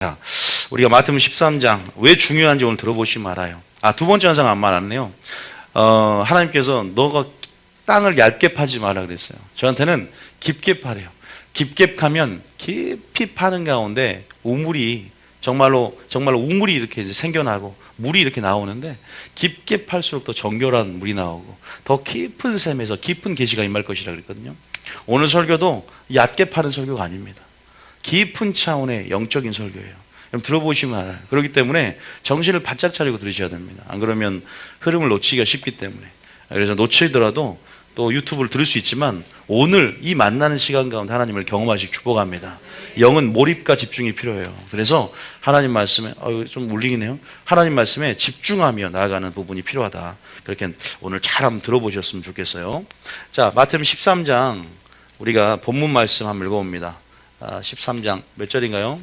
자, 우리가 마태복음 13장 왜 중요한지 오늘 들어보시면 알아요. 두 번째 현상 안 말았네요. 하나님께서 너가 땅을 얇게 파지 마라 그랬어요. 저한테는 깊게 파래요. 깊게 파면 깊이 파는 가운데 우물이 정말로 우물이 이렇게 이제 생겨나고 물이 이렇게 나오는데 깊게 팔수록 더 정결한 물이 나오고 더 깊은 샘에서 깊은 계시가 임할 것이라 그랬거든요. 오늘 설교도 얕게 파는 설교가 아닙니다. 깊은 차원의 영적인 설교예요. 여러분 들어보시면 알아요. 그렇기 때문에 정신을 바짝 차리고 들으셔야 됩니다. 안 그러면 흐름을 놓치기가 쉽기 때문에. 그래서 놓치더라도 또 유튜브를 들을 수 있지만 오늘 이 만나는 시간 가운데 하나님을 경험하시기 축복합니다. 영은 몰입과 집중이 필요해요. 그래서 하나님 말씀에 좀 울리네요. 하나님 말씀에 집중하며 나아가는 부분이 필요하다. 그렇게 오늘 잘 한번 들어보셨으면 좋겠어요. 자, 마태복음 13장 우리가 본문 말씀 한번 읽어봅니다. 13장 몇 절인가요?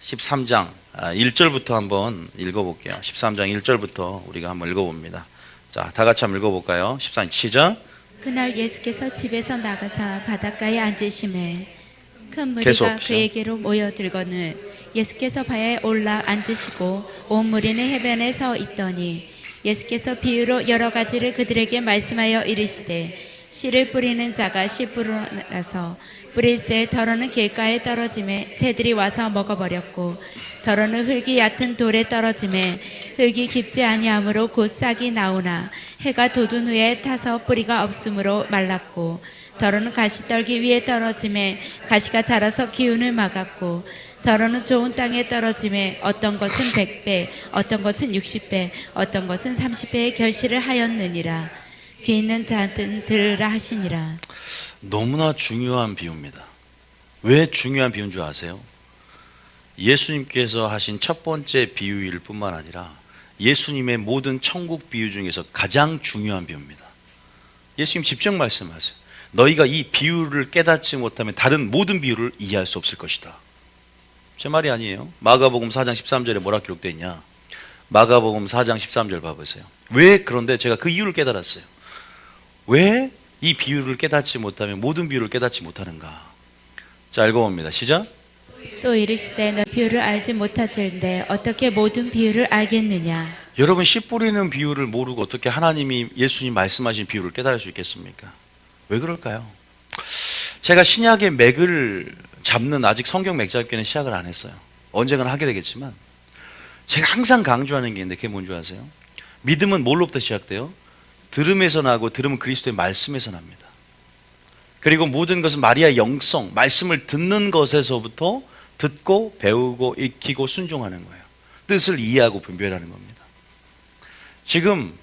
13장 1절부터 한번 읽어볼게요. 13장 1절부터 우리가 한번 읽어봅니다. 자, 다 같이 한번 읽어볼까요? 13장 시작. 그날 예수께서 집에서 나가사 바닷가에 앉으심에 큰 무리가 그에게로 모여들거늘 예수께서 바다에 올라 앉으시고 온 무리는 해변에 서 있더니 예수께서 비유로 여러 가지를 그들에게 말씀하여 이르시되 씨를 뿌리는 자가 씨 뿌러나서 뿌릴새 더러는 길가에 떨어짐에 새들이 와서 먹어버렸고 더러는 흙이 얕은 돌에 떨어짐에 흙이 깊지 아니하므로 곧 싹이 나오나 해가 돋은 후에 타서 뿌리가 없으므로 말랐고 더러는 가시떨기 위에 떨어짐에 가시가 자라서 기운을 막았고 더러는 좋은 땅에 떨어짐에 어떤 것은 100배 어떤 것은 60배 어떤 것은 30배의 결실을 하였느니라. 귀 있는 자는 들으라 하시니라. 너무나 중요한 비유입니다. 왜 중요한 비유인 줄 아세요? 예수님께서 하신 첫 번째 비유일 뿐만 아니라 예수님의 모든 천국 비유 중에서 가장 중요한 비유입니다. 예수님 직접 말씀하세요. 너희가 이 비유를 깨닫지 못하면 다른 모든 비유를 이해할 수 없을 것이다. 제 말이 아니에요. 마가복음 4장 13절에 뭐라 기록되어 있냐? 마가복음 4장 13절 봐보세요. 왜 그런데 제가 그 이유를 깨달았어요. 왜 이 비유를 깨닫지 못하면 모든 비유를 깨닫지 못하는가? 자, 읽어봅니다. 시작. 또 이르시되 너 비유를 알지 못하질는데 어떻게 모든 비유를 알겠느냐? 여러분 씨 뿌리는 비유를 모르고 어떻게 하나님이 예수님 말씀하신 비유를 깨달을 수 있겠습니까? 왜 그럴까요? 제가 신약의 맥을 잡는 아직 성경 맥 잡기는 시작을 안 했어요. 언젠가는 하게 되겠지만 제가 항상 강조하는 게 있는데 그게 뭔지 아세요? 믿음은 뭘로부터 시작돼요? 들음에서 나고 들음은 그리스도의 말씀에서 납니다. 그리고 모든 것은 마리아의 영성, 말씀을 듣는 것에서부터 듣고 배우고 익히고 순종하는 거예요. 뜻을 이해하고 분별하는 겁니다. 지금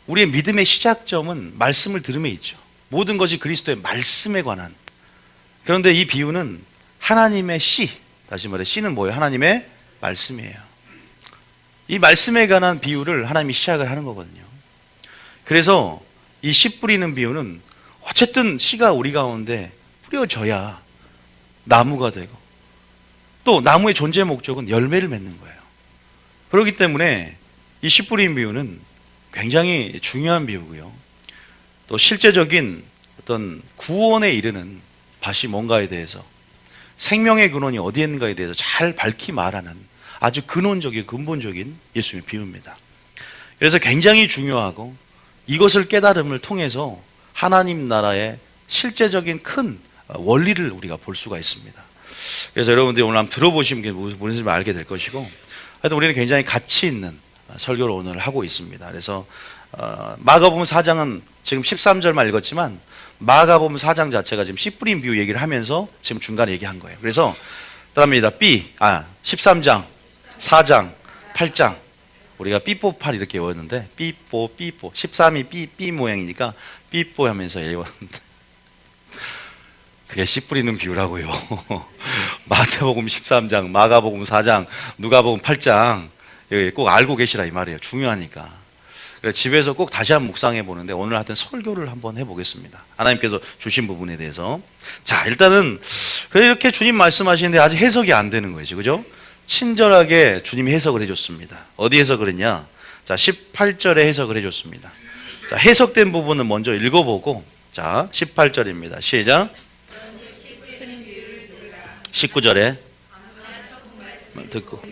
우리의 믿음의 시작점은 말씀을 들음에 있죠. 모든 것이 그리스도의 말씀에 관한. 그런데 이 비유는 하나님의 씨, 다시 말해 씨는 뭐예요? 하나님의 말씀이에요. 이 말씀에 관한 비유를 하나님이 시작을 하는 거거든요. 그래서 이 씨 뿌리는 비유는 어쨌든 씨가 우리 가운데 뿌려져야 나무가 되고 또 나무의 존재 목적은 열매를 맺는 거예요. 그렇기 때문에 이 씨 뿌리는 비유는 굉장히 중요한 비유고요. 또 실제적인 어떤 구원에 이르는 밭이 뭔가에 대해서 생명의 근원이 어디에 있는가에 대해서 잘 밝히 말하는 아주 근원적인 근본적인 예수님의 비유입니다. 그래서 굉장히 중요하고 이것을 깨달음을 통해서 하나님 나라의 실제적인 큰 원리를 우리가 볼 수가 있습니다. 그래서 여러분들이 오늘 한번 들어보시면 무슨 말인지 알게 될 것이고 하여튼 우리는 굉장히 가치 있는 설교를 오늘 하고 있습니다. 그래서 마가복음 4장은 지금 13절만 읽었지만 마가복음 4장 자체가 지금 씨 뿌린 비유 얘기를 하면서 지금 중간에 얘기한 거예요. 그래서 따라합니다. 13장, 4장, 8장 우리가 삐뽀팔 이렇게 외웠는데 삐뽀 13이 삐 모양이니까 삐뽀 하면서 외웠는데 그게 씨 뿌리는 비유라고요. 마태복음 13장, 마가복음 4장, 누가복음 8장 여기 꼭 알고 계시라 이 말이에요. 중요하니까. 그래서 집에서 꼭 다시 한번 묵상해 보는데 오늘 하여튼 설교를 한번 해보겠습니다. 하나님께서 주신 부분에 대해서. 자, 일단은 이렇게 주님 말씀하시는데 아직 해석이 안 되는 거예요. 그죠? 친절하게 주님이 해석을 해줬습니다. 어디 해석을 했냐? 자, 18절에 해석을 해줬습니다. 자, 해석된 부분은 먼저 읽어보고, 자, 18절입니다. 시작. 19절에 듣고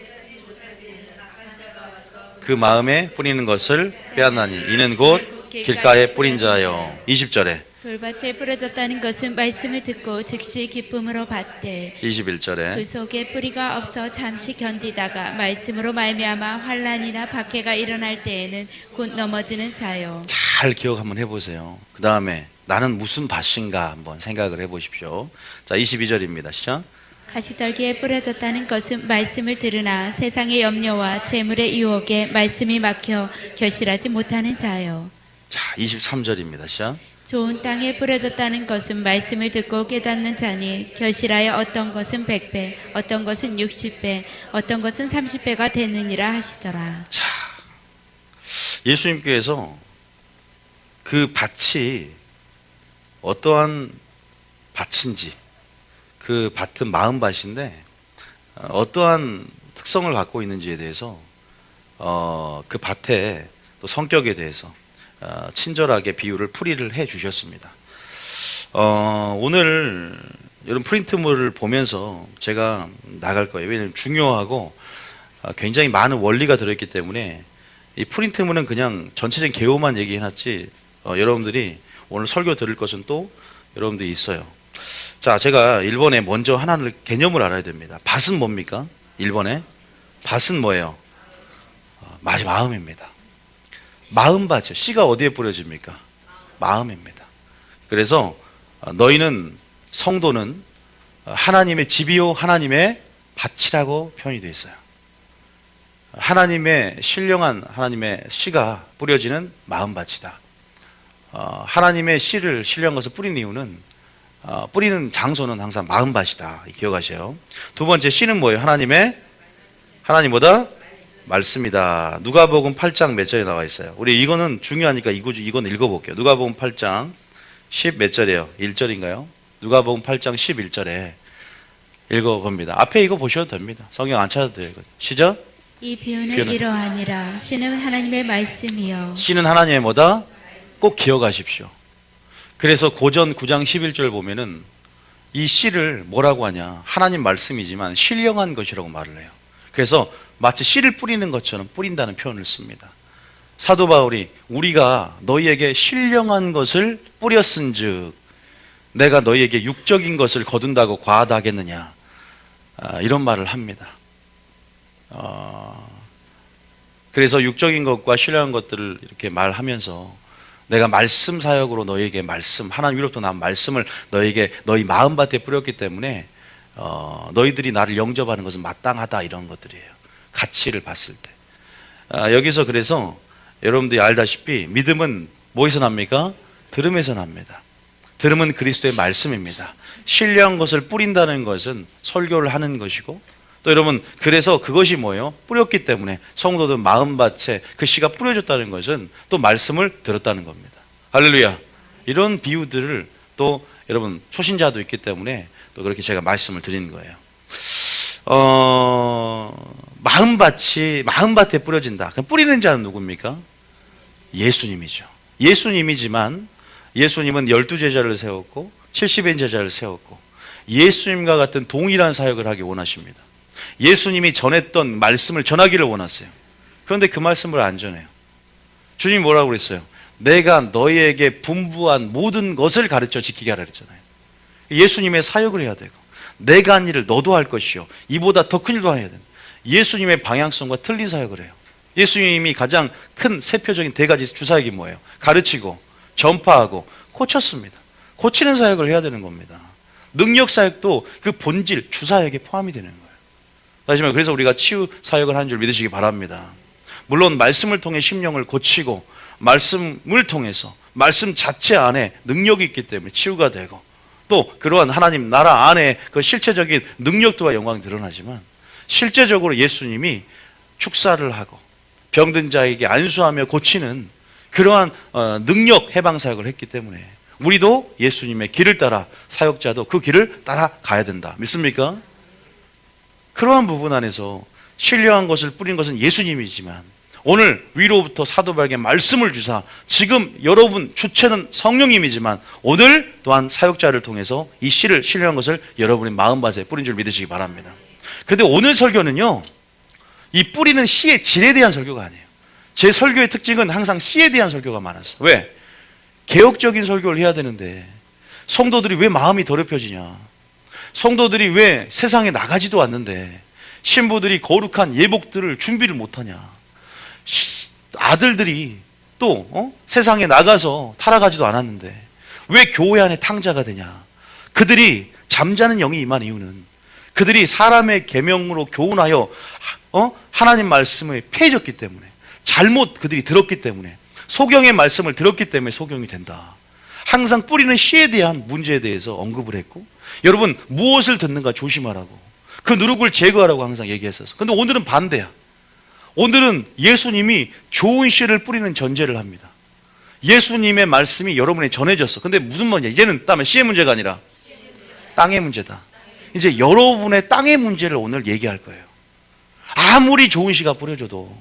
그 마음에 뿌리는 것을 빼앗나니 이는 곧 길가에 뿌린 자요. 20절에 돌밭에 뿌려졌다는 것은 말씀을 듣고 즉시 기쁨으로 받되 21절에 그 속에 뿌리가 없어 잠시 견디다가 말씀으로 말미암아 환난이나 박해가 일어날 때에는 곧 넘어지는 자요. 잘 기억 한번 해보세요. 그 다음에 나는 무슨 밭인가 한번 생각을 해보십시오. 자, 22절입니다. 시작. 가시떨기에 뿌려졌다는 것은 말씀을 들으나 세상의 염려와 재물의 유혹에 말씀이 막혀 결실하지 못하는 자요. 자, 23절입니다. 시작. 좋은 땅에 뿌려졌다는 것은 말씀을 듣고 깨닫는 자니 결실하여 어떤 것은 100배, 어떤 것은 60배, 어떤 것은 30배가 되느니라 하시더라. 자, 예수님께서 그 밭이 어떠한 밭인지, 그 밭은 마음밭인데 어떠한 특성을 갖고 있는지에 대해서 그 밭의 또 성격에 대해서 친절하게 비유를 풀이를 해 주셨습니다. 오늘 여러분 프린트물을 보면서 제가 나갈 거예요. 왜냐하면 중요하고 굉장히 많은 원리가 들어있기 때문에 이 프린트물은 그냥 전체적인 개요만 얘기해놨지 여러분들이 오늘 설교 들을 것은 또 여러분들이 있어요. 자, 제가 1번에 먼저 하나를 개념을 알아야 됩니다. 밭은 뭡니까? 1번에 밭은 뭐예요? 마음입니다. 마음밭이요. 씨가 어디에 뿌려집니까? 마음입니다. 그래서 너희는 성도는 하나님의 집이요 하나님의 밭이라고 표현이 되어 있어요. 하나님의 신령한 하나님의 씨가 뿌려지는 마음밭이다. 하나님의 씨를 신령한 것을 뿌린 이유는 뿌리는 장소는 항상 마음밭이다. 기억하세요. 두 번째 씨는 뭐예요? 하나님보다 말씀이다. 누가복음 8장 몇 절에 나와 있어요. 우리 이거는 중요하니까 이건 읽어볼게요. 누가복음 8장 10 몇 절이에요? 1절인가요? 누가복음 8장 11절에 읽어봅니다. 앞에 이거 보셔도 됩니다. 성경 안 찾아도 돼요. 시작. 이 비유는 이러하니라. 씨는 하나님의 말씀이요. 씨는 하나님의 뭐다? 꼭 기억하십시오. 그래서 고전 9장 11절 보면은 이 씨를 뭐라고 하냐? 하나님 말씀이지만 신령한 것이라고 말을 해요. 그래서 마치 씨를 뿌리는 것처럼 뿌린다는 표현을 씁니다. 사도 바울이 우리가 너희에게 신령한 것을 뿌렸은즉 내가 너희에게 육적인 것을 거둔다고 과하다 하겠느냐, 이런 말을 합니다. 그래서 육적인 것과 신령한 것들을 이렇게 말하면서 내가 말씀 사역으로 너희에게 하나님 위로부터 나온 말씀을 너희에게 너희 마음밭에 뿌렸기 때문에 너희들이 나를 영접하는 것은 마땅하다, 이런 것들이에요. 가치를 봤을 때. 여기서 그래서 여러분들이 알다시피 믿음은 뭐에서 납니까? 들음에서 납니다. 들음은 그리스도의 말씀입니다. 신령한 것을 뿌린다는 것은 설교를 하는 것이고, 또 여러분 그래서 그것이 뭐예요? 뿌렸기 때문에 성도들 마음밭에 그 씨가 뿌려졌다는 것은 또 말씀을 들었다는 겁니다. 할렐루야. 이런 비유들을 또 여러분 초신자도 있기 때문에 또 그렇게 제가 말씀을 드리는 거예요. 마음밭에 뿌려진다. 그럼 뿌리는 자는 누굽니까? 예수님이죠. 예수님이지만 예수님은 12제자를 세웠고 70인 제자를 세웠고 예수님과 같은 동일한 사역을 하기 원하십니다. 예수님이 전했던 말씀을 전하기를 원하세요. 그런데 그 말씀을 안 전해요. 주님이 뭐라고 그랬어요? 내가 너희에게 분부한 모든 것을 가르쳐 지키게 하라 그랬잖아요. 예수님의 사역을 해야 되고 내가 한 일을 너도 할 것이요 이보다 더 큰 일도 해야 된다. 예수님의 방향성과 틀린 사역을 해요. 예수님이 가장 큰 세표적인 네 가지 주사역이 뭐예요? 가르치고 전파하고 고쳤습니다. 고치는 사역을 해야 되는 겁니다. 능력 사역도 그 본질 주사역에 포함이 되는 거예요. 다시 말해 그래서 우리가 치유 사역을 하는 줄 믿으시기 바랍니다. 물론 말씀을 통해 심령을 고치고 말씀을 통해서 말씀 자체 안에 능력이 있기 때문에 치유가 되고 또 그러한 하나님 나라 안에 그 실체적인 능력도와 영광이 드러나지만 실제적으로 예수님이 축사를 하고 병든 자에게 안수하며 고치는 그러한 능력 해방 사역을 했기 때문에 우리도 예수님의 길을 따라 사역자도 그 길을 따라 가야 된다. 믿습니까? 그러한 부분 안에서 신령한 것을 뿌린 것은 예수님이지만 오늘 위로부터 사도 바울에게 말씀을 주사 지금 여러분 주체는 성령님이지만 오늘 또한 사역자를 통해서 이 씨를 신령한 것을 여러분의 마음밭에 뿌린 줄 믿으시기 바랍니다. 그런데 오늘 설교는요, 이 뿌리는 씨의 질에 대한 설교가 아니에요. 제 설교의 특징은 항상 씨에 대한 설교가 많았어요. 왜? 개혁적인 설교를 해야 되는데 성도들이 왜 마음이 더럽혀지냐? 성도들이 왜 세상에 나가지도 않는데 신부들이 거룩한 예복들을 준비를 못하냐? 아들들이 또 세상에 나가서 타락하지도 않았는데 왜 교회 안에 탕자가 되냐? 그들이 잠자는 영이 임한 이유는 그들이 사람의 계명으로 교훈하여 하나님 말씀을 폐해졌기 때문에, 잘못 그들이 들었기 때문에, 소경의 말씀을 들었기 때문에 소경이 된다. 항상 뿌리는 씨에 대한 문제에 대해서 언급을 했고, 여러분 무엇을 듣는가 조심하라고, 그 누룩을 제거하라고 항상 얘기했었어. 근데 오늘은 반대야. 오늘은 예수님이 좋은 씨를 뿌리는 전제를 합니다. 예수님의 말씀이 여러분에 전해졌어. 근데 무슨 문제? 이제는 씨의 문제가 아니라 땅의 문제다. 이제 여러분의 땅의 문제를 오늘 얘기할 거예요. 아무리 좋은 씨가 뿌려져도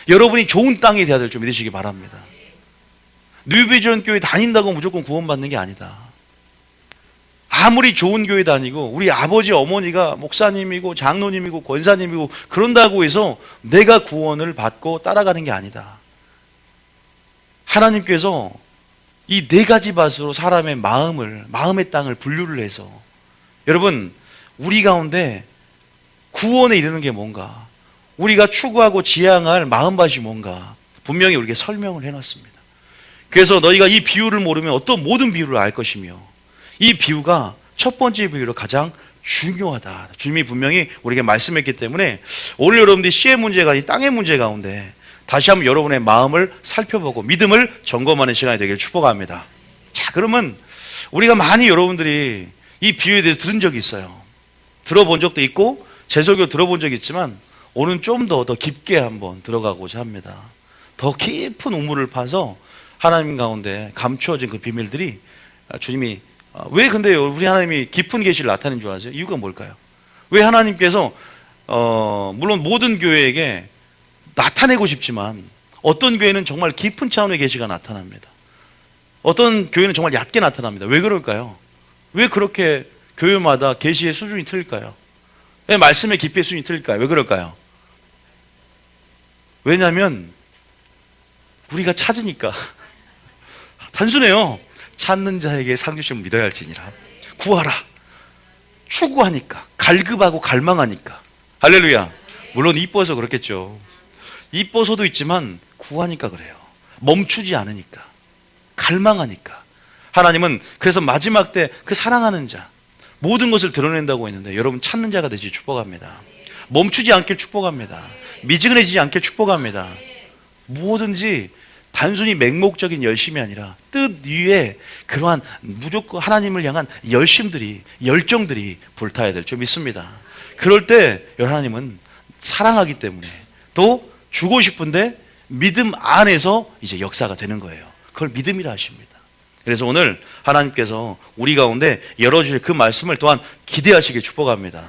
여러분이 좋은 땅이 돼야 될 줄 믿으시기 바랍니다. 뉴비전 교회 다닌다고 무조건 구원받는 게 아니다. 아무리 좋은 교회 다니고 우리 아버지 어머니가 목사님이고 장로님이고 권사님이고 그런다고 해서 내가 구원을 받고 따라가는 게 아니다. 하나님께서 이 네 가지 밭으로 사람의 마음의 땅을 분류를 해서, 여러분 우리 가운데 구원에 이르는 게 뭔가, 우리가 추구하고 지향할 마음밭이 뭔가 분명히 우리에게 설명을 해놨습니다. 그래서 너희가 이 비유를 모르면 어떤 모든 비유를 알 것이며, 이 비유가 첫 번째 비유로 가장 중요하다. 주님이 분명히 우리에게 말씀했기 때문에 오늘 여러분들이 씨의 문제가 이 땅의 문제 가운데 다시 한번 여러분의 마음을 살펴보고 믿음을 점검하는 시간이 되기를 축복합니다. 자, 그러면 우리가 많이 여러분들이 이 비유에 대해서 들은 적이 있어요. 들어본 적도 있고 제 설교 들어본 적이 있지만 오늘 좀 더 깊게 한번 들어가고자 합니다. 더 깊은 우물을 파서 하나님 가운데 감추어진 그 비밀들이 주님이 왜 근데 우리 하나님이 깊은 계시를 나타내는 줄 아세요? 이유가 뭘까요? 왜 하나님께서 물론 모든 교회에게 나타내고 싶지만 어떤 교회는 정말 깊은 차원의 계시가 나타납니다. 어떤 교회는 정말 얕게 나타납니다. 왜 그럴까요? 왜 그렇게 교회마다 계시의 수준이 틀릴까요? 왜 말씀의 깊이의 수준이 틀릴까요? 왜 그럴까요? 왜냐하면 우리가 찾으니까. 단순해요. 찾는 자에게 상 주심을 믿어야 할지니라. 구하라. 추구하니까, 갈급하고 갈망하니까. 할렐루야. 물론 이뻐서 그렇겠죠. 이뻐서도 있지만 구하니까 그래요. 멈추지 않으니까, 갈망하니까. 하나님은 그래서 마지막 때 그 사랑하는 자, 모든 것을 드러낸다고 했는데 여러분 찾는 자가 되시 축복합니다. 멈추지 않길 축복합니다. 미지근해지지 않길 축복합니다. 뭐든지 단순히 맹목적인 열심이 아니라 뜻 위에 그러한 무조건 하나님을 향한 열정들이 불타야 될 줄 믿습니다. 그럴 때 하나님은 사랑하기 때문에 또 주고 싶은데 믿음 안에서 이제 역사가 되는 거예요. 그걸 믿음이라 하십니다. 그래서 오늘 하나님께서 우리 가운데 열어주실 그 말씀을 또한 기대하시길 축복합니다.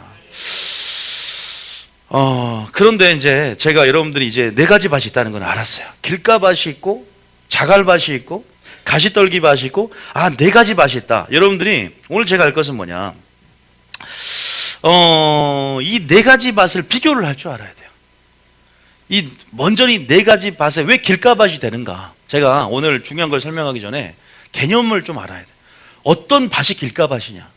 그런데 이제 제가 여러분들이 이제 네 가지 밭이 있다는 건 알았어요. 길가밭이 있고, 자갈밭이 있고, 가시떨기밭이 있고, 네 가지 밭이 있다. 여러분들이 오늘 제가 할 것은 뭐냐? 이 네 가지 밭을 비교를 할 줄 알아야 돼요. 먼저 이 네 가지 밭에 왜 길가밭이 되는가? 제가 오늘 중요한 걸 설명하기 전에 개념을 좀 알아야 돼요. 어떤 밭이 길가밭이냐?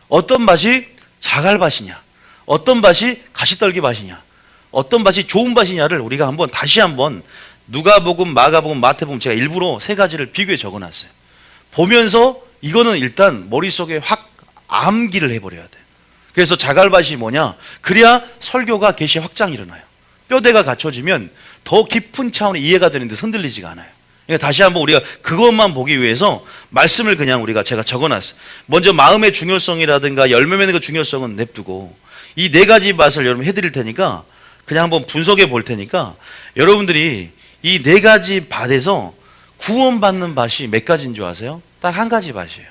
어떤 밭이 자갈밭이냐? 어떤 밭이 가시떨기 밭이냐? 어떤 밭이 좋은 밭이냐를 우리가 다시 한번 누가복음, 마가복음, 마태복음 제가 일부러 세 가지를 비교해 적어놨어요. 보면서 이거는 일단 머릿속에 확 암기를 해버려야 돼요. 그래서 자갈밭이 뭐냐? 그래야 설교가 계시 확장이 일어나요. 뼈대가 갖춰지면 더 깊은 차원의 이해가 되는데 흔들리지가 않아요. 그러니까 다시 한번 우리가 그것만 보기 위해서 말씀을 그냥 제가 적어놨어요. 먼저 마음의 중요성이라든가 열매 맺는 그 중요성은 냅두고 이 네 가지 밭을 여러분 해드릴 테니까 그냥 한번 분석해 볼 테니까 여러분들이 이 네 가지 밭에서 구원받는 밭이 몇 가지인 줄 아세요? 딱 한 가지 밭이에요.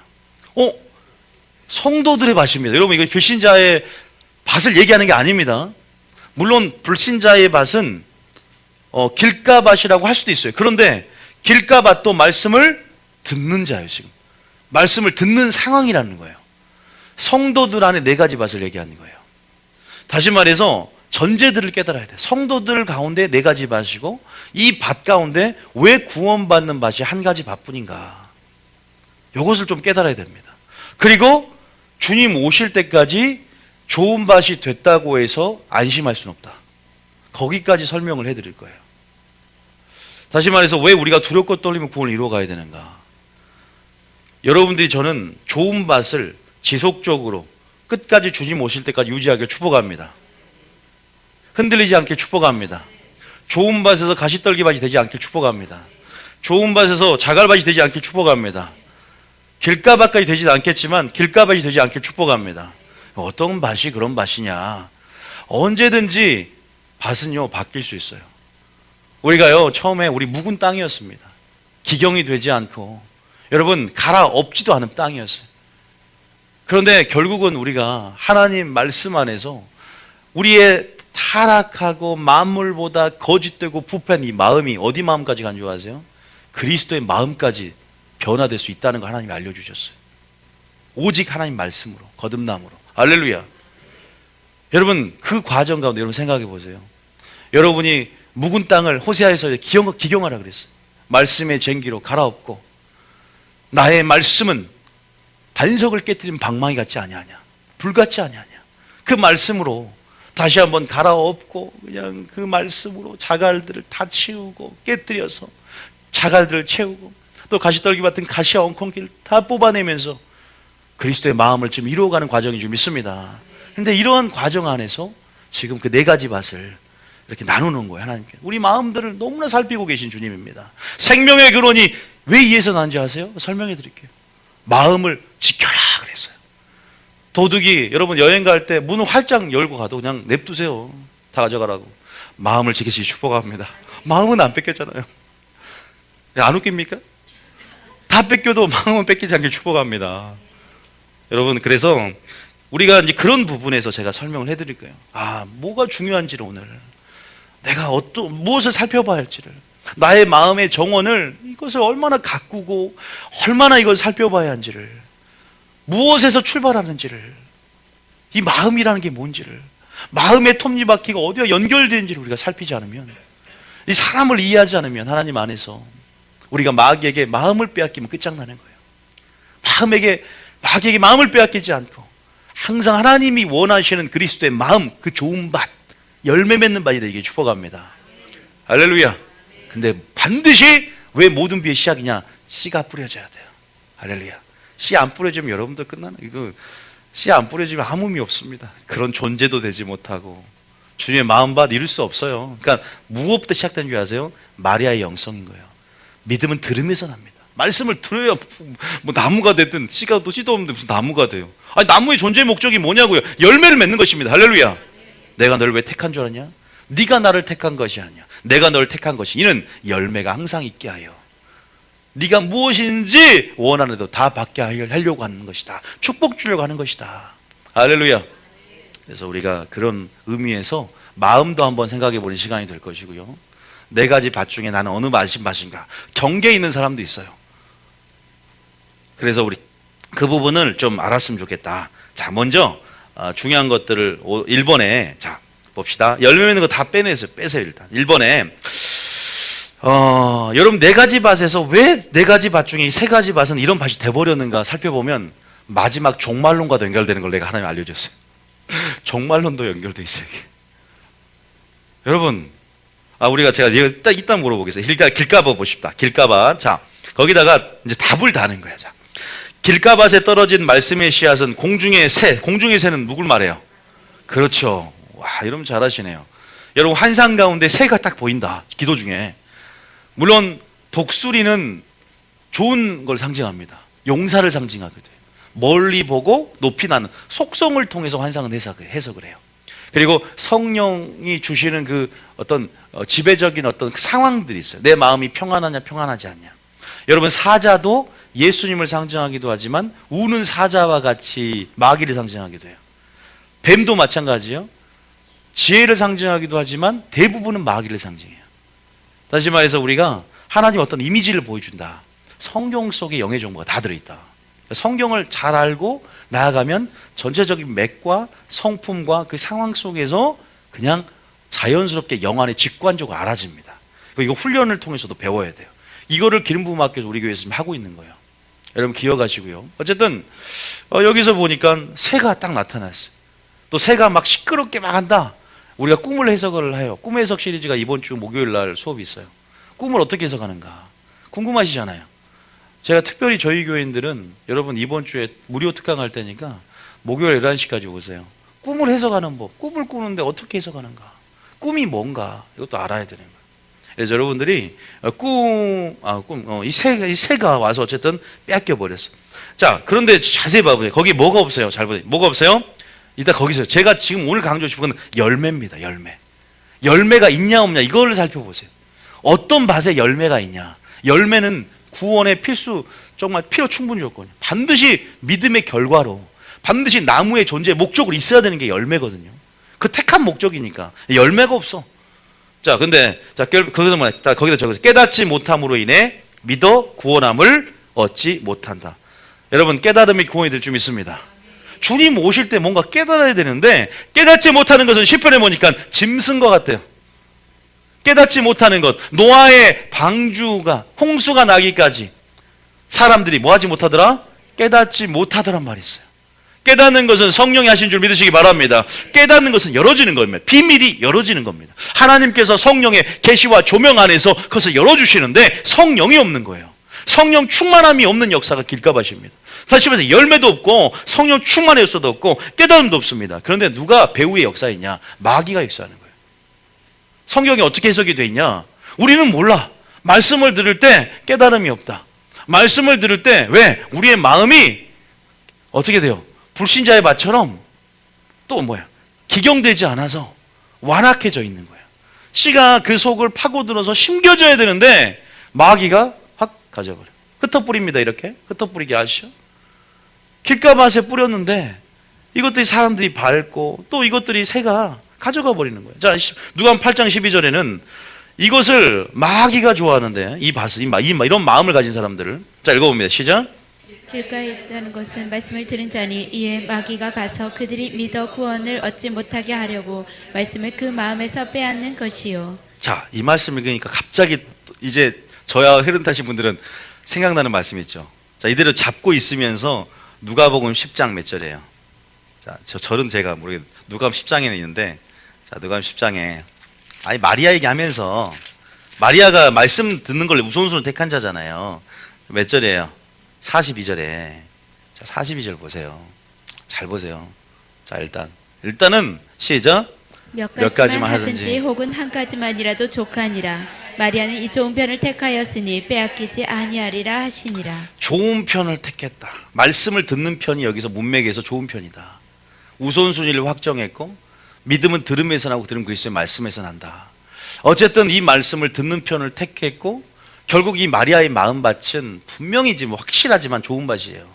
성도들의 밭입니다. 여러분 이거 불신자의 밭을 얘기하는 게 아닙니다. 물론 불신자의 밭은 길가밭이라고 할 수도 있어요. 그런데 길가밭도 말씀을 듣는 자예요. 지금 말씀을 듣는 상황이라는 거예요. 성도들 안에 네 가지 밭을 얘기하는 거예요. 다시 말해서 전제들을 깨달아야 돼. 성도들 가운데 네 가지 밭이고 이 밭 가운데 왜 구원받는 밭이 한 가지 밭뿐인가? 이것을 좀 깨달아야 됩니다. 그리고 주님 오실 때까지 좋은 밭이 됐다고 해서 안심할 수는 없다. 거기까지 설명을 해드릴 거예요. 다시 말해서 왜 우리가 두렵고 떨리면 구원을 이루어가야 되는가? 여러분들이 저는 좋은 밭을 지속적으로 끝까지 주님 오실 때까지 유지하길 축복합니다. 흔들리지 않게 축복합니다. 좋은 밭에서 가시떨기밭이 되지 않길 축복합니다. 좋은 밭에서 자갈밭이 되지 않길 축복합니다. 길가밭까지 되지는 않겠지만 길가밭이 되지 않길 축복합니다. 어떤 밭이 그런 밭이냐? 언제든지 밭은요 바뀔 수 있어요. 우리가요 처음에 우리 묵은 땅이었습니다. 기경이 되지 않고 여러분 갈아엎지도 않은 땅이었어요. 그런데 결국은 우리가 하나님 말씀 안에서 우리의 타락하고 만물보다 거짓되고 부패한 이 마음이 어디 마음까지 간 줄 아세요? 그리스도의 마음까지 변화될 수 있다는 걸 하나님이 알려주셨어요. 오직 하나님 말씀으로, 거듭남으로. 할렐루야. 여러분 그 과정 가운데 여러분 생각해 보세요. 여러분이 묵은 땅을 호세아에서 기경하라 그랬어요. 말씀의 쟁기로 갈아엎고 나의 말씀은 반석을 깨뜨린 방망이 같지 아니하냐, 불같지 아니하냐. 그 말씀으로 다시 한번 갈아엎고 그냥 그 말씀으로 자갈들을 다 치우고 깨뜨려서 자갈들을 채우고 또 가시떨기 같은 가시와 엉겅퀴를 다 뽑아내면서 그리스도의 마음을 지금 이루어가는 과정인 줄 믿습니다. 그런데 이러한 과정 안에서 지금 그 네 가지 밭을 이렇게 나누는 거예요. 하나님께 우리 마음들을 너무나 살피고 계신 주님입니다. 생명의 근원이 왜 이에서 난지 아세요? 설명해 드릴게요. 마음을 지켜라 그랬어요. 도둑이 여러분 여행 갈 때 문을 활짝 열고 가도 그냥 냅두세요. 다 가져가라고. 마음을 지키시기 축복합니다. 마음은 안 뺏겼잖아요. 안 웃깁니까? 다 뺏겨도 마음은 뺏기지 않게 축복합니다. 여러분 그래서 우리가 이제 그런 부분에서 제가 설명을 해드릴 거예요. 뭐가 중요한지를 오늘 내가 무엇을 살펴봐야 할지를 나의 마음의 정원을 이것을 얼마나 가꾸고 얼마나 이걸 살펴봐야 하는지를 무엇에서 출발하는지를 이 마음이라는 게 뭔지를 마음의 톱니바퀴가 어디와 연결되는지를 우리가 살피지 않으면 이 사람을 이해하지 않으면 하나님 안에서 우리가 마귀에게 마음을 빼앗기면 끝장나는 거예요. 마귀에게 마음을 빼앗기지 않고 항상 하나님이 원하시는 그리스도의 마음 그 좋은 밭 열매 맺는 밭이 되기를 축복합니다. 할렐루야. 근데 반드시 왜 모든 비의 시작이냐? 씨가 뿌려져야 돼요. 할렐루야. 씨 안 뿌려지면 여러분들 끝나는 이거 씨 안 뿌려지면 아무 의미 없습니다. 그런 존재도 되지 못하고 주님의 마음밭 이룰 수 없어요. 그러니까 무엇부터 시작된 줄 아세요? 마리아의 영성인 거예요. 믿음은 들음에서 납니다. 말씀을 들어야 뭐 나무가 됐든 씨가 또 씨도 없는데 무슨 나무가 돼요. 아니 나무의 존재의 목적이 뭐냐고요? 열매를 맺는 것입니다. 할렐루야. 내가 너를 왜 택한 줄 아냐? 네가 나를 택한 것이 아니야. 내가 너를 택한 것이 이는 열매가 항상 있게 하여 네가 무엇인지 원하는데도 다 받게 하려고 하는 것이다. 축복 주려고 하는 것이다. 할렐루야. 그래서 우리가 그런 의미에서 마음도 한번 생각해 보는 시간이 될 것이고요. 네 가지 밭 중에 나는 어느 밭인가 경계 있는 사람도 있어요. 그래서 우리 그 부분을 좀 알았으면 좋겠다. 자, 먼저 중요한 것들을 1번에 자 봅시다. 열매 맺는 거 다 빼세요. 일단 1번에 여러분 네 가지 밭에서 왜 네 가지 밭 중에 이 세 가지 밭은 이런 밭이 돼버렸는가 살펴보면 마지막 종말론과도 연결되는 걸 내가 하나님 알려줬어요. 종말론도 연결돼 있어요. 이게. 여러분 우리가 제가 이따 물어보겠습니다. 길가밭 보십시다. 길가밭. 자, 거기다가 이제 답을 다는 거야. 자, 길가밭에 떨어진 말씀의 씨앗은 공중의 새는 누굴 말해요? 그렇죠. 와, 여러분 잘하시네요. 여러분 환상 가운데 새가 딱 보인다. 기도 중에. 물론 독수리는 좋은 걸 상징합니다. 용사를 상징하게 돼요. 멀리 보고 높이 나는 속성을 통해서 환상은 해석을 해요. 그리고 성령이 주시는 그 어떤 지배적인 어떤 상황들이 있어요. 내 마음이 평안하냐 평안하지 않냐. 여러분 사자도 예수님을 상징하기도 하지만 우는 사자와 같이 마귀를 상징하기도 해요. 뱀도 마찬가지예요. 지혜를 상징하기도 하지만 대부분은 마귀를 상징해요. 다시 말해서 우리가 하나님 어떤 이미지를 보여준다. 성경 속에 영의 정보가 다 들어있다. 성경을 잘 알고 나아가면 전체적인 맥과 성품과 그 상황 속에서 그냥 자연스럽게 영 안에 직관적으로 알아집니다. 이거 훈련을 통해서도 배워야 돼요. 이거를 기름부음학교에서 우리 교회에서 지금 하고 있는 거예요. 여러분 기억하시고요. 어쨌든 여기서 보니까 새가 딱 나타났어요. 또 새가 막 시끄럽게 막 한다. 우리가 꿈을 해석을 해요. 꿈 해석 시리즈가 이번 주 목요일 날 수업이 있어요. 꿈을 어떻게 해석하는가 궁금하시잖아요. 제가 특별히 저희 교인들은 여러분 이번 주에 무료 특강 할 때니까 목요일 11시까지 오세요. 꿈을 해석하는 법, 꿈을 꾸는데 어떻게 해석하는가, 꿈이 뭔가 이것도 알아야 되는 거예요. 그래서 여러분들이 이 새가 와서 어쨌든 뺏겨 버렸어. 자, 그런데 자세히 봐보세요. 거기 뭐가 없어요? 잘 보세요. 뭐가 없어요? 이따 거기서 제가 지금 오늘 강조하고 싶은 건 열매입니다. 열매. 열매가 있냐 없냐 이거를 살펴보세요. 어떤 밭에 열매가 있냐. 열매는 구원의 정말 필요 충분 조건이에요. 반드시 믿음의 결과로, 반드시 나무의 존재의 목적으로 있어야 되는 게 열매거든요. 그 택한 목적이니까. 열매가 없어. 자, 근데 거기다 적어서 깨닫지 못함으로 인해 믿어 구원함을 얻지 못한다. 여러분 깨달음이 구원이 될 줄 믿습니다. 주님 오실 때 뭔가 깨달아야 되는데 깨닫지 못하는 것은 시편에 보니까 짐승과 같아요. 깨닫지 못하는 것, 노아의 방주가 홍수가 나기까지 사람들이 뭐 하지 못하더라? 깨닫지 못하더란 말이 있어요. 깨닫는 것은 성령이 하신 줄 믿으시기 바랍니다. 깨닫는 것은 열어지는 겁니다. 비밀이 열어지는 겁니다. 하나님께서 성령의 계시와 조명 안에서 그것을 열어주시는데 성령이 없는 거예요. 성령 충만함이 없는 역사가 길가밭입니다. 사실 말해서 열매도 없고 성령 충만의 역사도 없고 깨달음도 없습니다. 그런데 누가 배후의 역사이냐? 마귀가 역사하는 거예요. 성경이 어떻게 해석이 돼 있냐? 우리는 몰라. 말씀을 들을 때 깨달음이 없다. 말씀을 들을 때 왜? 우리의 마음이 어떻게 돼요? 불신자의 밭처럼 또 기경되지 않아서 완악해져 있는 거예요. 씨가 그 속을 파고들어서 심겨져야 되는데 마귀가 확 가져버려요. 흩어뿌립니다. 이렇게 흩어뿌리게 아시죠? 길가밭에 뿌렸는데 이것들이 사람들이 밟고 또 이것들이 새가 가져가 버리는 거예요. 자, 누가복음 8장 12절에는 이것을 마귀가 좋아하는데 이 밭을 이런 마음을 가진 사람들을 자 읽어봅니다. 시작. 길가에 있다는 것은 말씀을 들은 자니 이에 마귀가 가서 그들이 믿어 구원을 얻지 못하게 하려고 말씀을 그 마음에서 빼앗는 것이요. 자, 이 말씀을 읽으니까 갑자기 이제 저야 흐름 타신 분들은 생각나는 말씀 있죠. 자, 이대로 잡고 있으면서 누가복음 10장 몇 절이에요? 자, 절은 제가 모르겠는데 누가복음 10장에는 있는데 자, 누가복음 10장에 마리아 얘기하면서 마리아가 말씀 듣는 걸 우선순위로 택한 자잖아요. 몇 절이에요? 42절에 자 42절 보세요. 잘 보세요. 자 일단은 시작. 몇 가지만 하든지 혹은 한 가지만이라도 족하니라. 마리아는 이 좋은 편을 택하였으니 빼앗기지 아니하리라 하시니라. 좋은 편을 택했다. 말씀을 듣는 편이 여기서 문맥에서 좋은 편이다. 우선순위를 확정했고 믿음은 들음에서 나고 들음 그리스도의 말씀에서 난다. 어쨌든 이 말씀을 듣는 편을 택했고 결국 이 마리아의 마음밭은 분명히 확실하지만 좋은 밭이에요.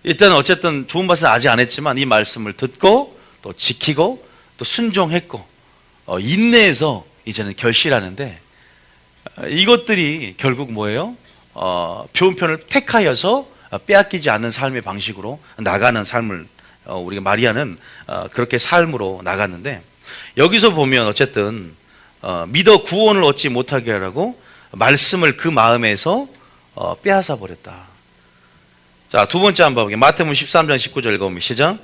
일단 어쨌든 좋은 밭은 아직 안 했지만 이 말씀을 듣고 또 지키고 또 순종했고 인내해서 이제는 결실하는데 이것들이 결국 뭐예요? 좋은 편을 택하여서 빼앗기지 않는 삶의 방식으로 나가는 삶을 우리가 마리아는 그렇게 삶으로 나갔는데 여기서 보면 어쨌든 믿어 구원을 얻지 못하게 하라고 말씀을 그 마음에서 빼앗아 버렸다. 자, 두 번째 한번 볼게요. 마태복음 13장 19절 읽어보면 시작.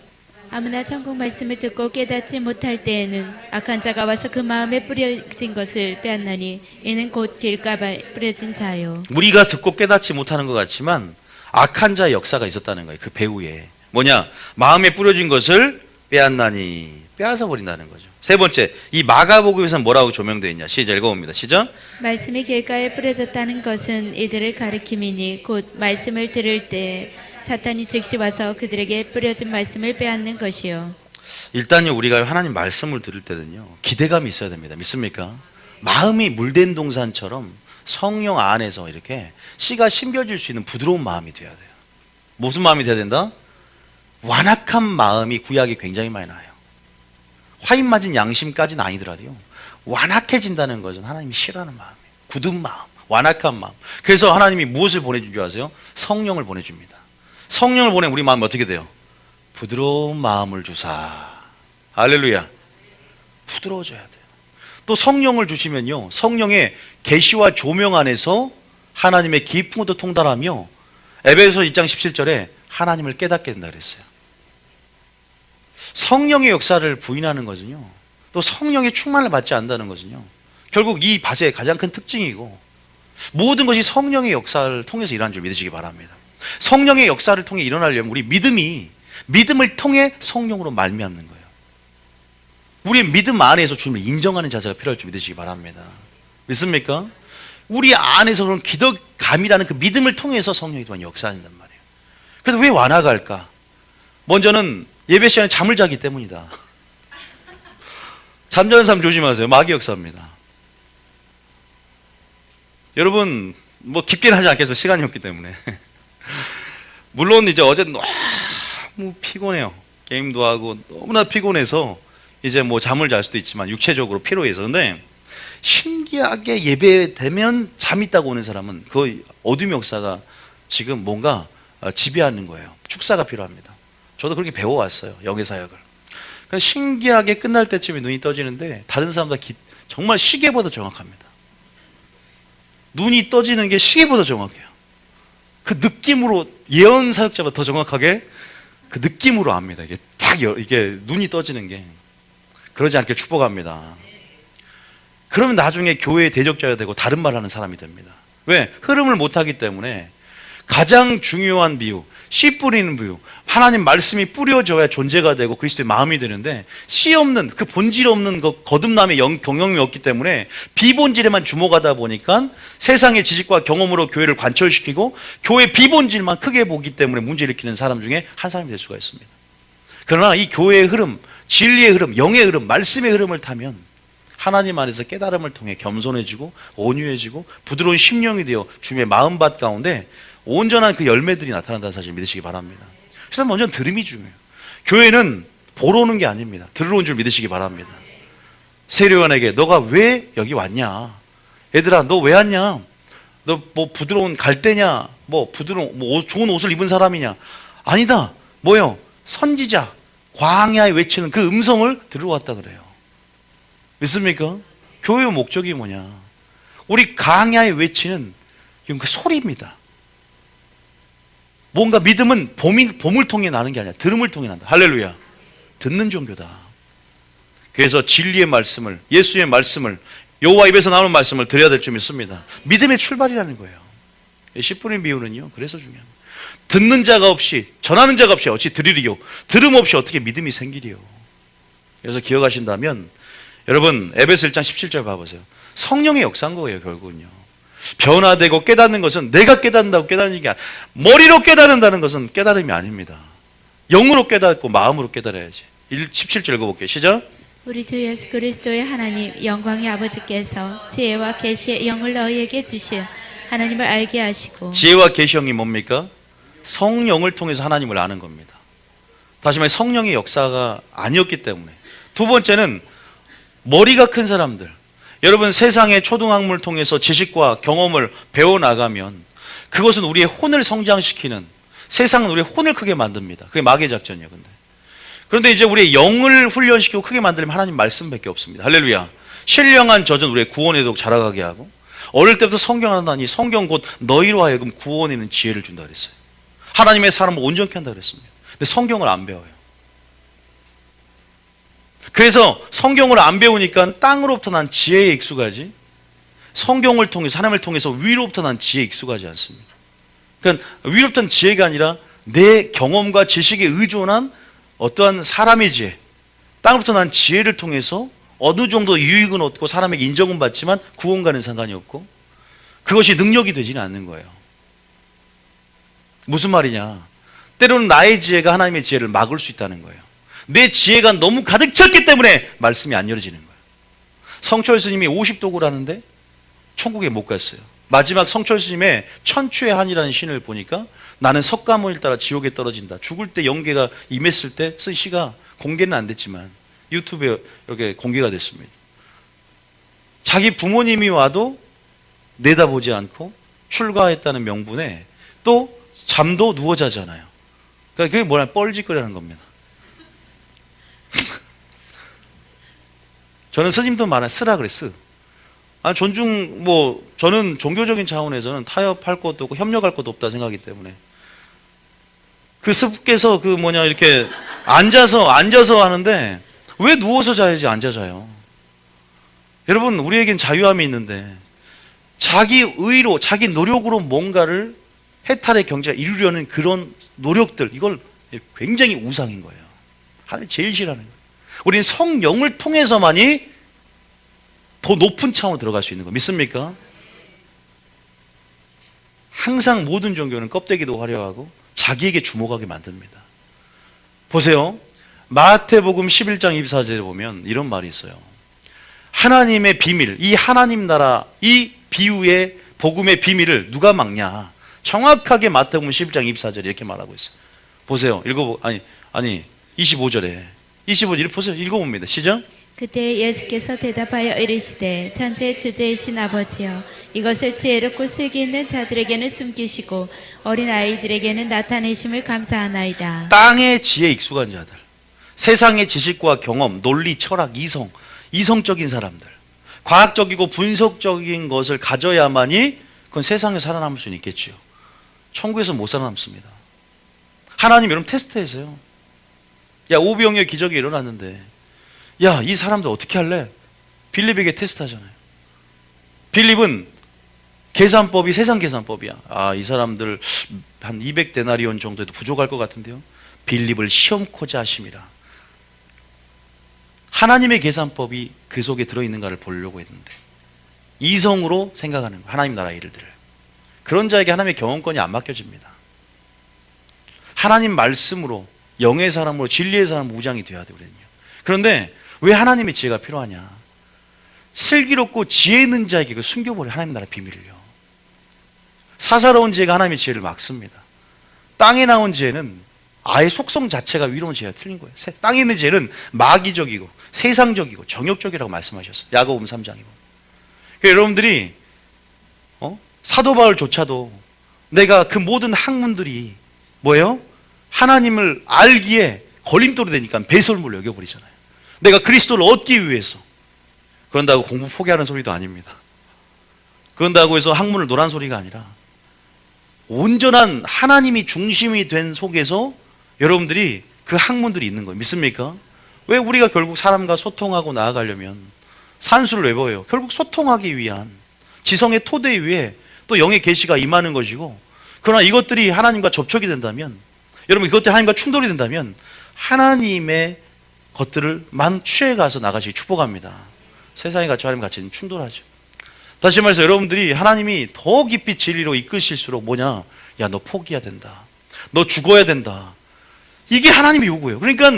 아무나 천국 말씀을 듣고 깨닫지 못할 때에는 악한 자가 와서 그 마음에 뿌려진 것을 빼앗나니 이는 곧 길가에 뿌려진 자요. 우리가 듣고 깨닫지 못하는 것 같지만 악한 자의 역사가 있었다는 거예요. 그 배후에 뭐냐? 마음에 뿌려진 것을 빼앗나니 빼앗아 버린다는 거죠. 세 번째, 이 마가복음에서는 뭐라고 조명되어 있냐? 시작 읽어봅니다. 시작. 말씀이 길가에 뿌려졌다는 것은 이들을 가리킴이니 곧 말씀을 들을 때 사탄이 즉시 와서 그들에게 뿌려진 말씀을 빼앗는 것이요. 일단요 우리가 하나님 말씀을 들을 때는요 기대감이 있어야 됩니다. 믿습니까? 마음이 물된 동산처럼 성령 안에서 이렇게 씨가 심겨질 수 있는 부드러운 마음이 돼야 돼요. 무슨 마음이 돼야 된다? 완악한 마음이 구약에 굉장히 많이 나와요. 화인 맞은 양심까지는 아니더라도요 완악해진다는 것은 하나님이 싫어하는 마음이에요. 굳은 마음, 완악한 마음. 그래서 하나님이 무엇을 보내준 줄 아세요? 성령을 보내줍니다. 성령을 보내 우리 마음이 어떻게 돼요? 부드러운 마음을 주사. 할렐루야. 부드러워져야 돼요. 또 성령을 주시면요, 성령의 계시와 조명 안에서 하나님의 기쁨도 통달하며 에베소 2장 17절에 하나님을 깨닫게 된다 그랬어요. 성령의 역사를 부인하는 것은요, 또 성령의 충만을 받지 않는다는 것은요, 결국 이 밭의 가장 큰 특징이고, 모든 것이 성령의 역사를 통해서 일어나는 줄 믿으시기 바랍니다. 성령의 역사를 통해 일어나려면 우리 믿음을 통해 성령으로 말미암는 거예요. 우리의 믿음 안에서 주님을 인정하는 자세가 필요할 줄 믿으시기 바랍니다. 믿습니까? 우리 안에서 그런 기도감이라는 그 믿음을 통해서 성령이 또한 역사한단 말이에요. 그래서 왜 완화가 할까? 먼저는 예배 시간에 잠을 자기 때문이다. 잠자는 사람 조심하세요. 마귀 역사입니다. 여러분, 뭐 깊게는 하지 않겠어요. 시간이 없기 때문에. 물론 이제 어제 너무 피곤해요. 게임도 하고 너무나 피곤해서 이제 뭐 잠을 잘 수도 있지만 육체적으로 피로해서. 근데 신기하게 예배 되면 잠이 있다고 오는 사람은 그 어둠의 역사가 지금 뭔가 지배하는 거예요. 축사가 필요합니다. 저도 그렇게 배워왔어요. 영예사역을. 그래서 신기하게 끝날 때쯤에 눈이 떠지는데 다른 사람보다 정말 시계보다 정확합니다. 눈이 떠지는 게 시계보다 정확해요. 그 느낌으로, 예언 사역자보다 더 정확하게 그 느낌으로 압니다. 이게 이게 눈이 떠지는 게. 그러지 않게 축복합니다. 그러면 나중에 교회의 대적자가 되고 다른 말 하는 사람이 됩니다. 왜? 흐름을 못하기 때문에. 가장 중요한 비유, 씨 뿌리는 비유, 하나님 말씀이 뿌려져야 존재가 되고 그리스도의 마음이 되는데, 씨 없는, 그 본질 없는 그 거듭남의 경험이 없기 때문에 비본질에만 주목하다 보니까 세상의 지식과 경험으로 교회를 관철시키고 교회 비본질만 크게 보기 때문에 문제를 일으키는 사람 중에 한 사람이 될 수가 있습니다. 그러나 이 교회의 흐름, 진리의 흐름, 영의 흐름, 말씀의 흐름을 타면 하나님 안에서 깨달음을 통해 겸손해지고 온유해지고 부드러운 심령이 되어 주님의 마음밭 가운데 온전한 그 열매들이 나타난다는 사실 믿으시기 바랍니다. 그래서 먼저 들음이 중요해요. 교회는 보러 오는 게 아닙니다. 들으러 온 줄 믿으시기 바랍니다. 세례요한에게 너가 왜 여기 왔냐? 얘들아 너 왜 왔냐? 너 뭐 부드러운 갈대냐? 뭐 부드러운 좋은 옷을 입은 사람이냐? 아니다. 뭐요? 선지자, 광야에 외치는 그 음성을 들으러 왔다 그래요. 믿습니까? 교회의 목적이 뭐냐? 우리 광야에 외치는 그 소리입니다. 뭔가 믿음은 봄을 통해 나는 게 아니라 들음을 통해 난다. 할렐루야. 듣는 종교다. 그래서 진리의 말씀을, 예수의 말씀을, 여호와 입에서 나오는 말씀을 드려야 될 줄 믿습니다. 믿음의 출발이라는 거예요. 씨 뿌린 비유는요, 그래서 중요합니다. 듣는 자가 없이, 전하는 자가 없이 어찌 들으리요? 들음 없이 어떻게 믿음이 생기리요? 그래서 기억하신다면 여러분 에베소 1장 17절 봐보세요. 성령의 역사인 거예요. 결국은요, 변화되고 깨닫는 것은 내가 깨닫는다고 깨닫는 게 아니라, 머리로 깨닫는다는 것은 깨달음이 아닙니다. 영으로 깨닫고 마음으로 깨달아야지. 17절 읽어볼게요. 시작. 우리 주 예수 그리스도의 하나님 영광의 아버지께서 지혜와 계시의 영을 너희에게 주신 하나님을 알게 하시고. 지혜와 계시 영이 뭡니까? 성령을 통해서 하나님을 아는 겁니다. 다시 말해 성령의 역사가 아니었기 때문에. 두 번째는 머리가 큰 사람들, 여러분 세상의 초등학문을 통해서 지식과 경험을 배워나가면 그것은 우리의 혼을 성장시키는, 세상은 우리의 혼을 크게 만듭니다. 그게 마귀의 작전이에요. 그런데 이제 우리의 영을 훈련시키고 크게 만들면 하나님 말씀밖에 없습니다. 할렐루야. 신령한 젖은 우리의 구원에도 자라가게 하고, 어릴 때부터 성경 하나니 성경 곧 너희로 하여금 구원에는 지혜를 준다 그랬어요. 하나님의 사람을 온전케 한다 그랬습니다. 근데 성경을 안 배워요. 그래서 성경을 안 배우니까 땅으로부터 난 지혜에 익숙하지, 성경을 통해서, 하나님을 통해서 위로부터 난 지혜에 익숙하지 않습니다. 그러니까 위로부터는 지혜가 아니라 내 경험과 지식에 의존한 어떠한 사람의 지혜, 땅으로부터 난 지혜를 통해서 어느 정도 유익은 얻고 사람에게 인정은 받지만 구원과는 상관이 없고, 그것이 능력이 되지는 않는 거예요. 무슨 말이냐? 때로는 나의 지혜가 하나님의 지혜를 막을 수 있다는 거예요. 내 지혜가 너무 가득 찼기 때문에 말씀이 안 열어지는 거예요. 성철 스님이 50도구를 하는데 천국에 못 갔어요. 마지막 성철 스님의 천추의 한이라는 신을 보니까 나는 석가모니를 따라 지옥에 떨어진다, 죽을 때 영계가 임했을 때 쓴 시가 공개는 안 됐지만 유튜브에 이렇게 공개가 됐습니다. 자기 부모님이 와도 내다보지 않고 출가했다는 명분에 또 잠도 누워 자잖아요. 그러니까 그게 뭐냐, 뻘짓거리라는 겁니다. 저는 스님도 말해 쓰라 그래, 쓰. 존중, 저는 종교적인 차원에서는 타협할 것도 없고 협력할 것도 없다 생각하기 때문에. 그 스님께서 이렇게 앉아서 하는데 왜 누워서 자야지 앉아 자요? 여러분, 우리에겐 자유함이 있는데 자기 의로, 자기 노력으로 뭔가를 해탈의 경제가 이루려는 그런 노력들, 이걸 굉장히 우상인 거예요. 하나님 제일 싫어하는 거예요. 우리는 성령을 통해서만이 더 높은 차원으로 들어갈 수 있는 거 믿습니까? 항상 모든 종교는 껍데기도 화려하고 자기에게 주목하게 만듭니다. 보세요. 마태복음 11장 24절에 보면 이런 말이 있어요. 하나님의 비밀, 이 하나님 나라, 이 비유의 복음의 비밀을 누가 막냐? 정확하게 마태복음 11장 24절에 이렇게 말하고 있어요. 보세요. 25절에 25절 보세요. 읽어봅니다. 시작. 그때 예수께서 대답하여 이르시되 천지의 주제이신 아버지여, 이것을 지혜롭고 슬기 있는 자들에게는 숨기시고 어린 아이들에게는 나타내심을 감사하나이다. 땅의 지혜에 익숙한 자들, 세상의 지식과 경험, 논리, 철학, 이성적인 사람들, 과학적이고 분석적인 것을 가져야만이 그건 세상에 살아남을 수는 있겠지요. 천국에서 못 살아남습니다. 하나님 여러분 테스트했어요. 야, 오병이어 기적이 일어났는데 야, 이 사람들 어떻게 할래? 빌립에게 테스트하잖아요. 빌립은 계산법이 세상 계산법이야. 이 사람들 한 200데나리온 정도에도 부족할 것 같은데요. 빌립을 시험코자 하심이라. 하나님의 계산법이 그 속에 들어있는가를 보려고 했는데 이성으로 생각하는 거예요. 하나님 나라 일들을. 그런 자에게 하나님의 경험권이 안 맡겨집니다. 하나님 말씀으로, 영의 사람으로, 진리의 사람으로 무장이 돼야 돼, 우리는요. 그런데 왜 하나님의 지혜가 필요하냐? 슬기롭고 지혜 있는 자에게 그 숨겨버려, 하나님 나라 비밀을요. 사사로운 지혜가 하나님의 지혜를 막습니다. 땅에 나온 지혜는 아예 속성 자체가 위로운 지혜가 틀린 거예요. 땅에 있는 지혜는 마귀적이고 세상적이고 정욕적이라고 말씀하셨어요. 야고보음 3장이고. 그러니까 여러분들이 사도 바울조차도 내가 그 모든 학문들이 뭐예요? 하나님을 알기에 걸림돌이 되니까 배설물로 여겨버리잖아요. 내가 그리스도를 얻기 위해서. 그런다고 공부 포기하는 소리도 아닙니다. 그런다고 해서 학문을 놓으란 소리가 아니라 온전한 하나님이 중심이 된 속에서 여러분들이 그 학문들이 있는 거예요. 믿습니까? 왜 우리가 결국 사람과 소통하고 나아가려면 산수를 외워요? 결국 소통하기 위한 지성의 토대 위에 또 영의 계시가 임하는 것이고, 그러나 이것들이 하나님과 접촉이 된다면, 여러분 이것들이 하나님과 충돌이 된다면 하나님의 것들을 취해가서 나가시기 축복합니다. 세상에 갇혀 하나님 같이 충돌하죠. 다시 말해서 여러분들이 하나님이 더 깊이 진리로 이끄실수록 뭐냐? 야, 너 포기해야 된다. 너 죽어야 된다. 이게 하나님의 요구예요. 그러니까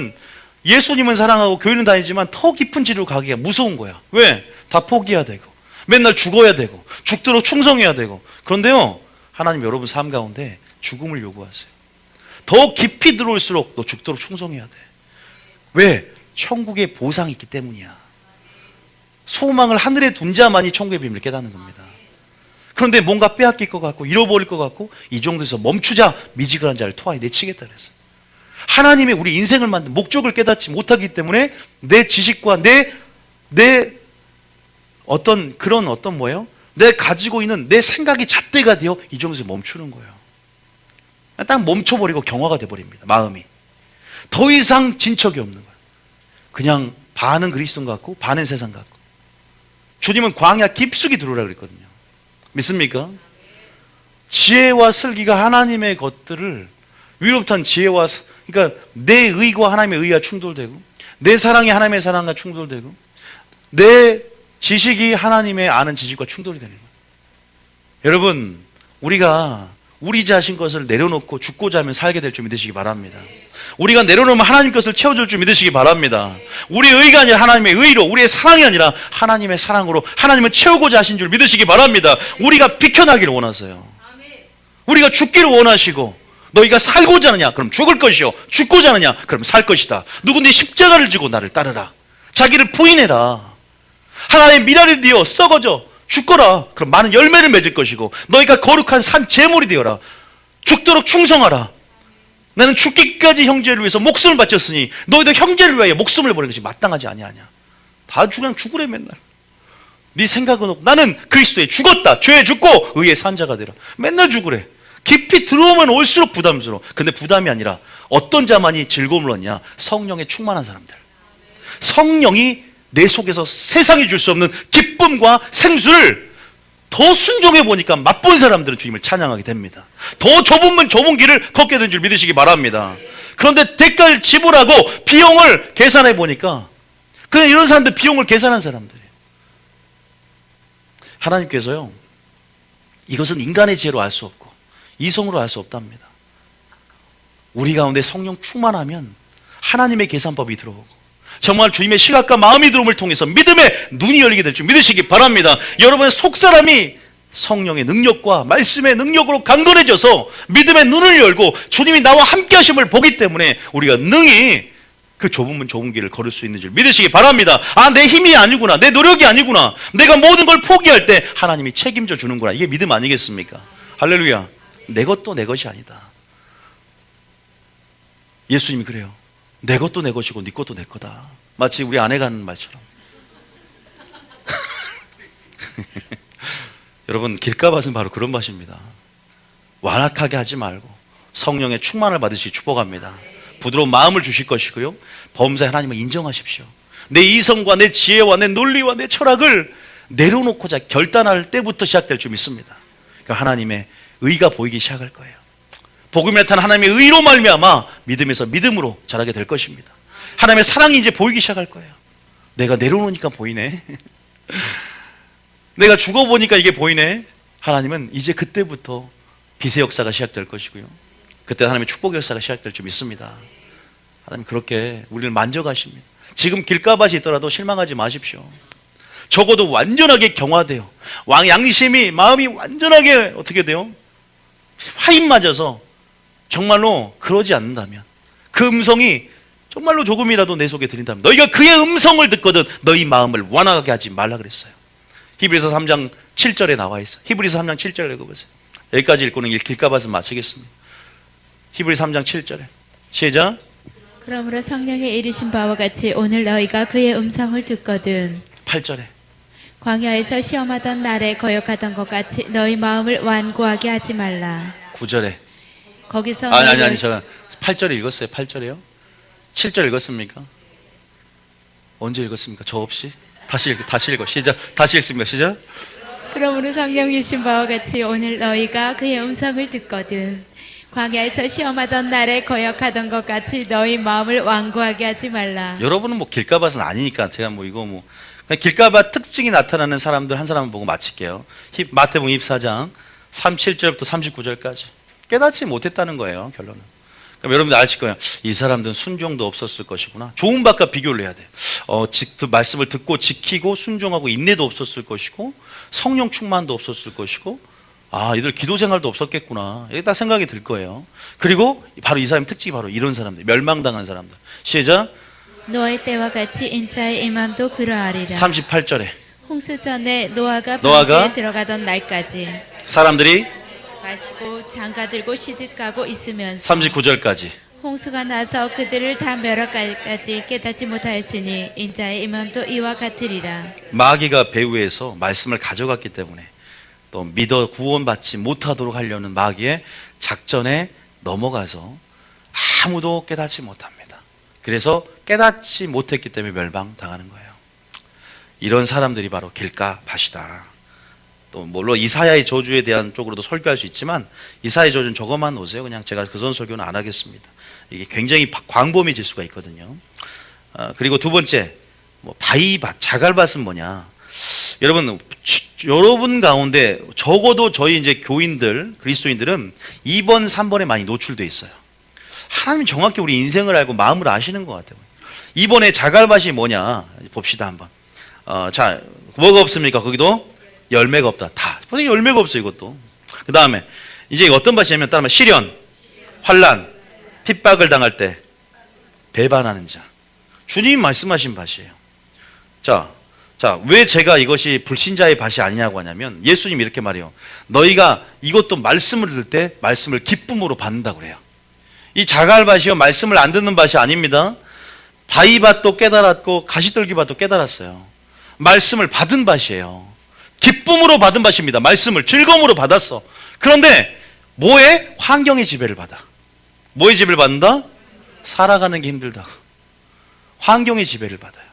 예수님은 사랑하고 교회는 다니지만 더 깊은 진리로 가기가 무서운 거야. 왜? 다 포기해야 되고 맨날 죽어야 되고 죽도록 충성해야 되고. 그런데요, 하나님 여러분 삶 가운데 죽음을 요구하세요. 더 깊이 들어올수록 너 죽도록 충성해야 돼. 왜? 천국의 보상이 있기 때문이야. 소망을 하늘에 둔 자만이 천국의 비밀을 깨닫는 겁니다. 그런데 뭔가 빼앗길 것 같고 잃어버릴 것 같고 이 정도에서 멈추자, 미지근한 자를 토하에 내치겠다 그랬어. 하나님의 우리 인생을 만든 목적을 깨닫지 못하기 때문에 내 지식과 내 어떤 뭐예요? 내 가지고 있는 내 생각이 잣대가 되어 이 정도에서 멈추는 거예요. 딱 멈춰버리고 경화가 돼버립니다. 마음이 더 이상 진척이 없는 거예요. 그냥 반은 그리스도 같고 반은 세상 같고. 주님은 광야 깊숙이 들어오라 그랬거든요. 믿습니까? 지혜와 슬기가 하나님의 것들을, 위로부터는 지혜와, 그러니까 내 의와 하나님의 의와 충돌되고, 내 사랑이 하나님의 사랑과 충돌되고, 내 지식이 하나님의 아는 지식과 충돌이 되는 거예요. 여러분, 우리가 우리 자신 것을 내려놓고 죽고자 하면 살게 될 줄 믿으시기 바랍니다. 우리가 내려놓으면 하나님 것을 채워줄 줄 믿으시기 바랍니다. 우리의 의가 아니라 하나님의 의로, 우리의 사랑이 아니라 하나님의 사랑으로 하나님은 채우고자 하신 줄 믿으시기 바랍니다. 우리가 비켜나기를 원하세요. 우리가 죽기를 원하시고, 너희가 살고자 하느냐? 그럼 죽을 것이요. 죽고자 하느냐? 그럼 살 것이다. 누구든지 십자가를 지고 나를 따르라. 자기를 부인해라. 하나님의 미랄이 되어 썩어져 죽거라. 그럼 많은 열매를 맺을 것이고, 너희가 거룩한 산 제물이 되어라. 죽도록 충성하라. 나는 죽기까지 형제를 위해서 목숨을 바쳤으니 너희도 형제를 위하여 목숨을 버리는 것이 마땅하지 아니하냐. 다 그냥 죽으래 맨날. 네 생각은 없고 나는 그리스도에 죽었다. 죄에 죽고 의에 산 자가 되라. 맨날 죽으래. 깊이 들어오면 올수록 부담스러워. 근데 부담이 아니라 어떤 자만이 즐거움을 얻냐? 성령에 충만한 사람들. 성령이 내 속에서 세상이 줄 수 없는 기쁨과 생수를 더 순종해 보니까 맛본 사람들은 주님을 찬양하게 됩니다. 더 좁은 좁은 길을 걷게 된 줄 믿으시기 바랍니다. 그런데 대가를 지불하고 비용을 계산해 보니까 그냥 이런 사람들 비용을 계산한 사람들이에요. 하나님께서요, 이것은 인간의 지혜로 알 수 없고 이성으로 알 수 없답니다. 우리 가운데 성령 충만하면 하나님의 계산법이 들어오고 정말 주님의 시각과 마음이 들어옴을 통해서 믿음의 눈이 열리게 될 줄 믿으시기 바랍니다. 여러분의 속사람이 성령의 능력과 말씀의 능력으로 강건해져서 믿음의 눈을 열고 주님이 나와 함께 하심을 보기 때문에 우리가 능히 그 좁은 길을 걸을 수 있는 줄 믿으시기 바랍니다. 아, 내 힘이 아니구나. 내 노력이 아니구나. 내가 모든 걸 포기할 때 하나님이 책임져 주는구나. 이게 믿음 아니겠습니까? 할렐루야. 내 것도 내 것이 아니다. 예수님이 그래요. 내 것도 내 것이고 네 것도 내 거다. 마치 우리 아내가 하는 말처럼. 여러분, 길가밭은 바로 그런 맛입니다. 완악하게 하지 말고 성령의 충만을 받으시기 축복합니다. 부드러운 마음을 주실 것이고요, 범사에 하나님을 인정하십시오. 내 이성과 내 지혜와 내 논리와 내 철학을 내려놓고자 결단할 때부터 시작될 줄 믿습니다. 그러니까 하나님의 의가 보이기 시작할 거예요. 복음에 나타난 하나님의 의로 말미암아 믿음에서 믿음으로 자라게 될 것입니다. 하나님의 사랑이 이제 보이기 시작할 거예요. 내가 내려놓으니까 보이네. 내가 죽어보니까 이게 보이네. 하나님은 이제 그때부터 빛의 역사가 시작될 것이고요, 그때 하나님의 축복의 역사가 시작될 줄 믿습니다. 하나님 그렇게 우리를 만져가십니다. 지금 길가밭이 있더라도 실망하지 마십시오. 적어도 완전하게 경화돼요. 양심이, 마음이 완전하게 어떻게 돼요? 화인 맞아서 정말로 그러지 않는다면, 그 음성이 정말로 조금이라도 내 속에 들린다면, 너희가 그의 음성을 듣거든 너희 마음을 완악하게 하지 말라 그랬어요. 히브리서 3장 7절에 나와 있어요. 히브리서 3장 7절 읽어보세요. 여기까지 읽고는 길가밭은 마치겠습니다. 히브리서 3장 7절에 시작. 그러므로 성령의 이르신 바와 같이 오늘 너희가 그의 음성을 듣거든 8절에 광야에서 시험하던 날에 거역하던 것 같이 너희 마음을 완고하게 하지 말라. 9절에 거기서 아니 제가 8절에 읽었어요. 8절에요? 7절 읽었습니까? 언제 읽었습니까? 저 없이? 다시 읽어. 시작. 다시 읽습니다. 시작. 그러므로 성령이신 바와 같이 오늘 너희가 그의 음성을 듣거든 광야에서 시험하던 날에 거역하던 것 같이 너희 마음을 완고하게 하지 말라. 여러분은 뭐 길가밭은 아니니까 제가 뭐 이거 뭐 그냥 길가밭 특징이 나타나는 사람들 한 사람을 보고 마칠게요. 마태복음 24장 37절부터 39절까지 깨닫지 못했다는 거예요. 결론은. 그럼 여러분들 아실 거예요. 이 사람들은 순종도 없었을 것이구나. 좋은 것과 비교를 해야 돼요. 말씀을 듣고 지키고 순종하고 인내도 없었을 것이고 성령 충만도 없었을 것이고, 아, 이들 기도 생활도 없었겠구나. 이게 딱 생각이 들 거예요. 그리고 바로 이 사람의 특징이 바로 이런 사람들, 멸망당한 사람들. 시작. 노아의 때와 같이 인자의 임함도 그러하리라. 38절에 홍수 전에 노아가 방주에 들어가던 날까지 사람들이 마시고 장가들고 시집가고 있으면서 39절까지 홍수가 나서 그들을 다 멸하까지 깨닫지 못하였으니 인자의 임함도 이와 같으리라. 마귀가 배후에서 말씀을 가져갔기 때문에 또 믿어 구원받지 못하도록 하려는 마귀의 작전에 넘어가서 아무도 깨닫지 못합니다. 그래서 깨닫지 못했기 때문에 멸망당하는 거예요. 이런 사람들이 바로 길가밭이다. 또 물론 이사야의 저주에 대한 쪽으로도 설교할 수 있지만 이사야의 저주는 저것만 오세요. 그냥 제가 그전 설교는 안 하겠습니다. 이게 굉장히 광범위해질 수가 있거든요. 그리고 두 번째, 바위밭, 자갈밭은 뭐냐? 여러분 가운데 적어도 저희 이제 교인들, 그리스도인들은 2번, 3번에 많이 노출돼 있어요. 하나님 정확히 우리 인생을 알고 마음을 아시는 것 같아요. 2번에 자갈밭이 뭐냐? 봅시다 한번. 자, 뭐가 없습니까? 거기도 열매가 없다. 다. 벌써 열매가 없어요, 이것도. 그 다음에 이제 어떤 밭이냐면 따르면 시련, 환난, 핍박을 당할 때 배반하는 자. 주님이 말씀하신 밭이에요. 자, 왜 제가 이것이 불신자의 밭이 아니냐고 하냐면 예수님이 이렇게 말해요. 너희가 이것도 말씀을 들을 때 말씀을 기쁨으로 받는다고 그래요. 이 자갈밭이요 말씀을 안 듣는 밭이 아닙니다. 바위밭도 깨달았고 가시떨기밭도 깨달았어요. 말씀을 받은 밭이에요. 기쁨으로 받은 밭입니다. 말씀을 즐거움으로 받았어. 그런데 뭐에? 환경의 지배를 받아. 뭐의 지배를 받는다? 살아가는 게 힘들다고. 환경의 지배를 받아요.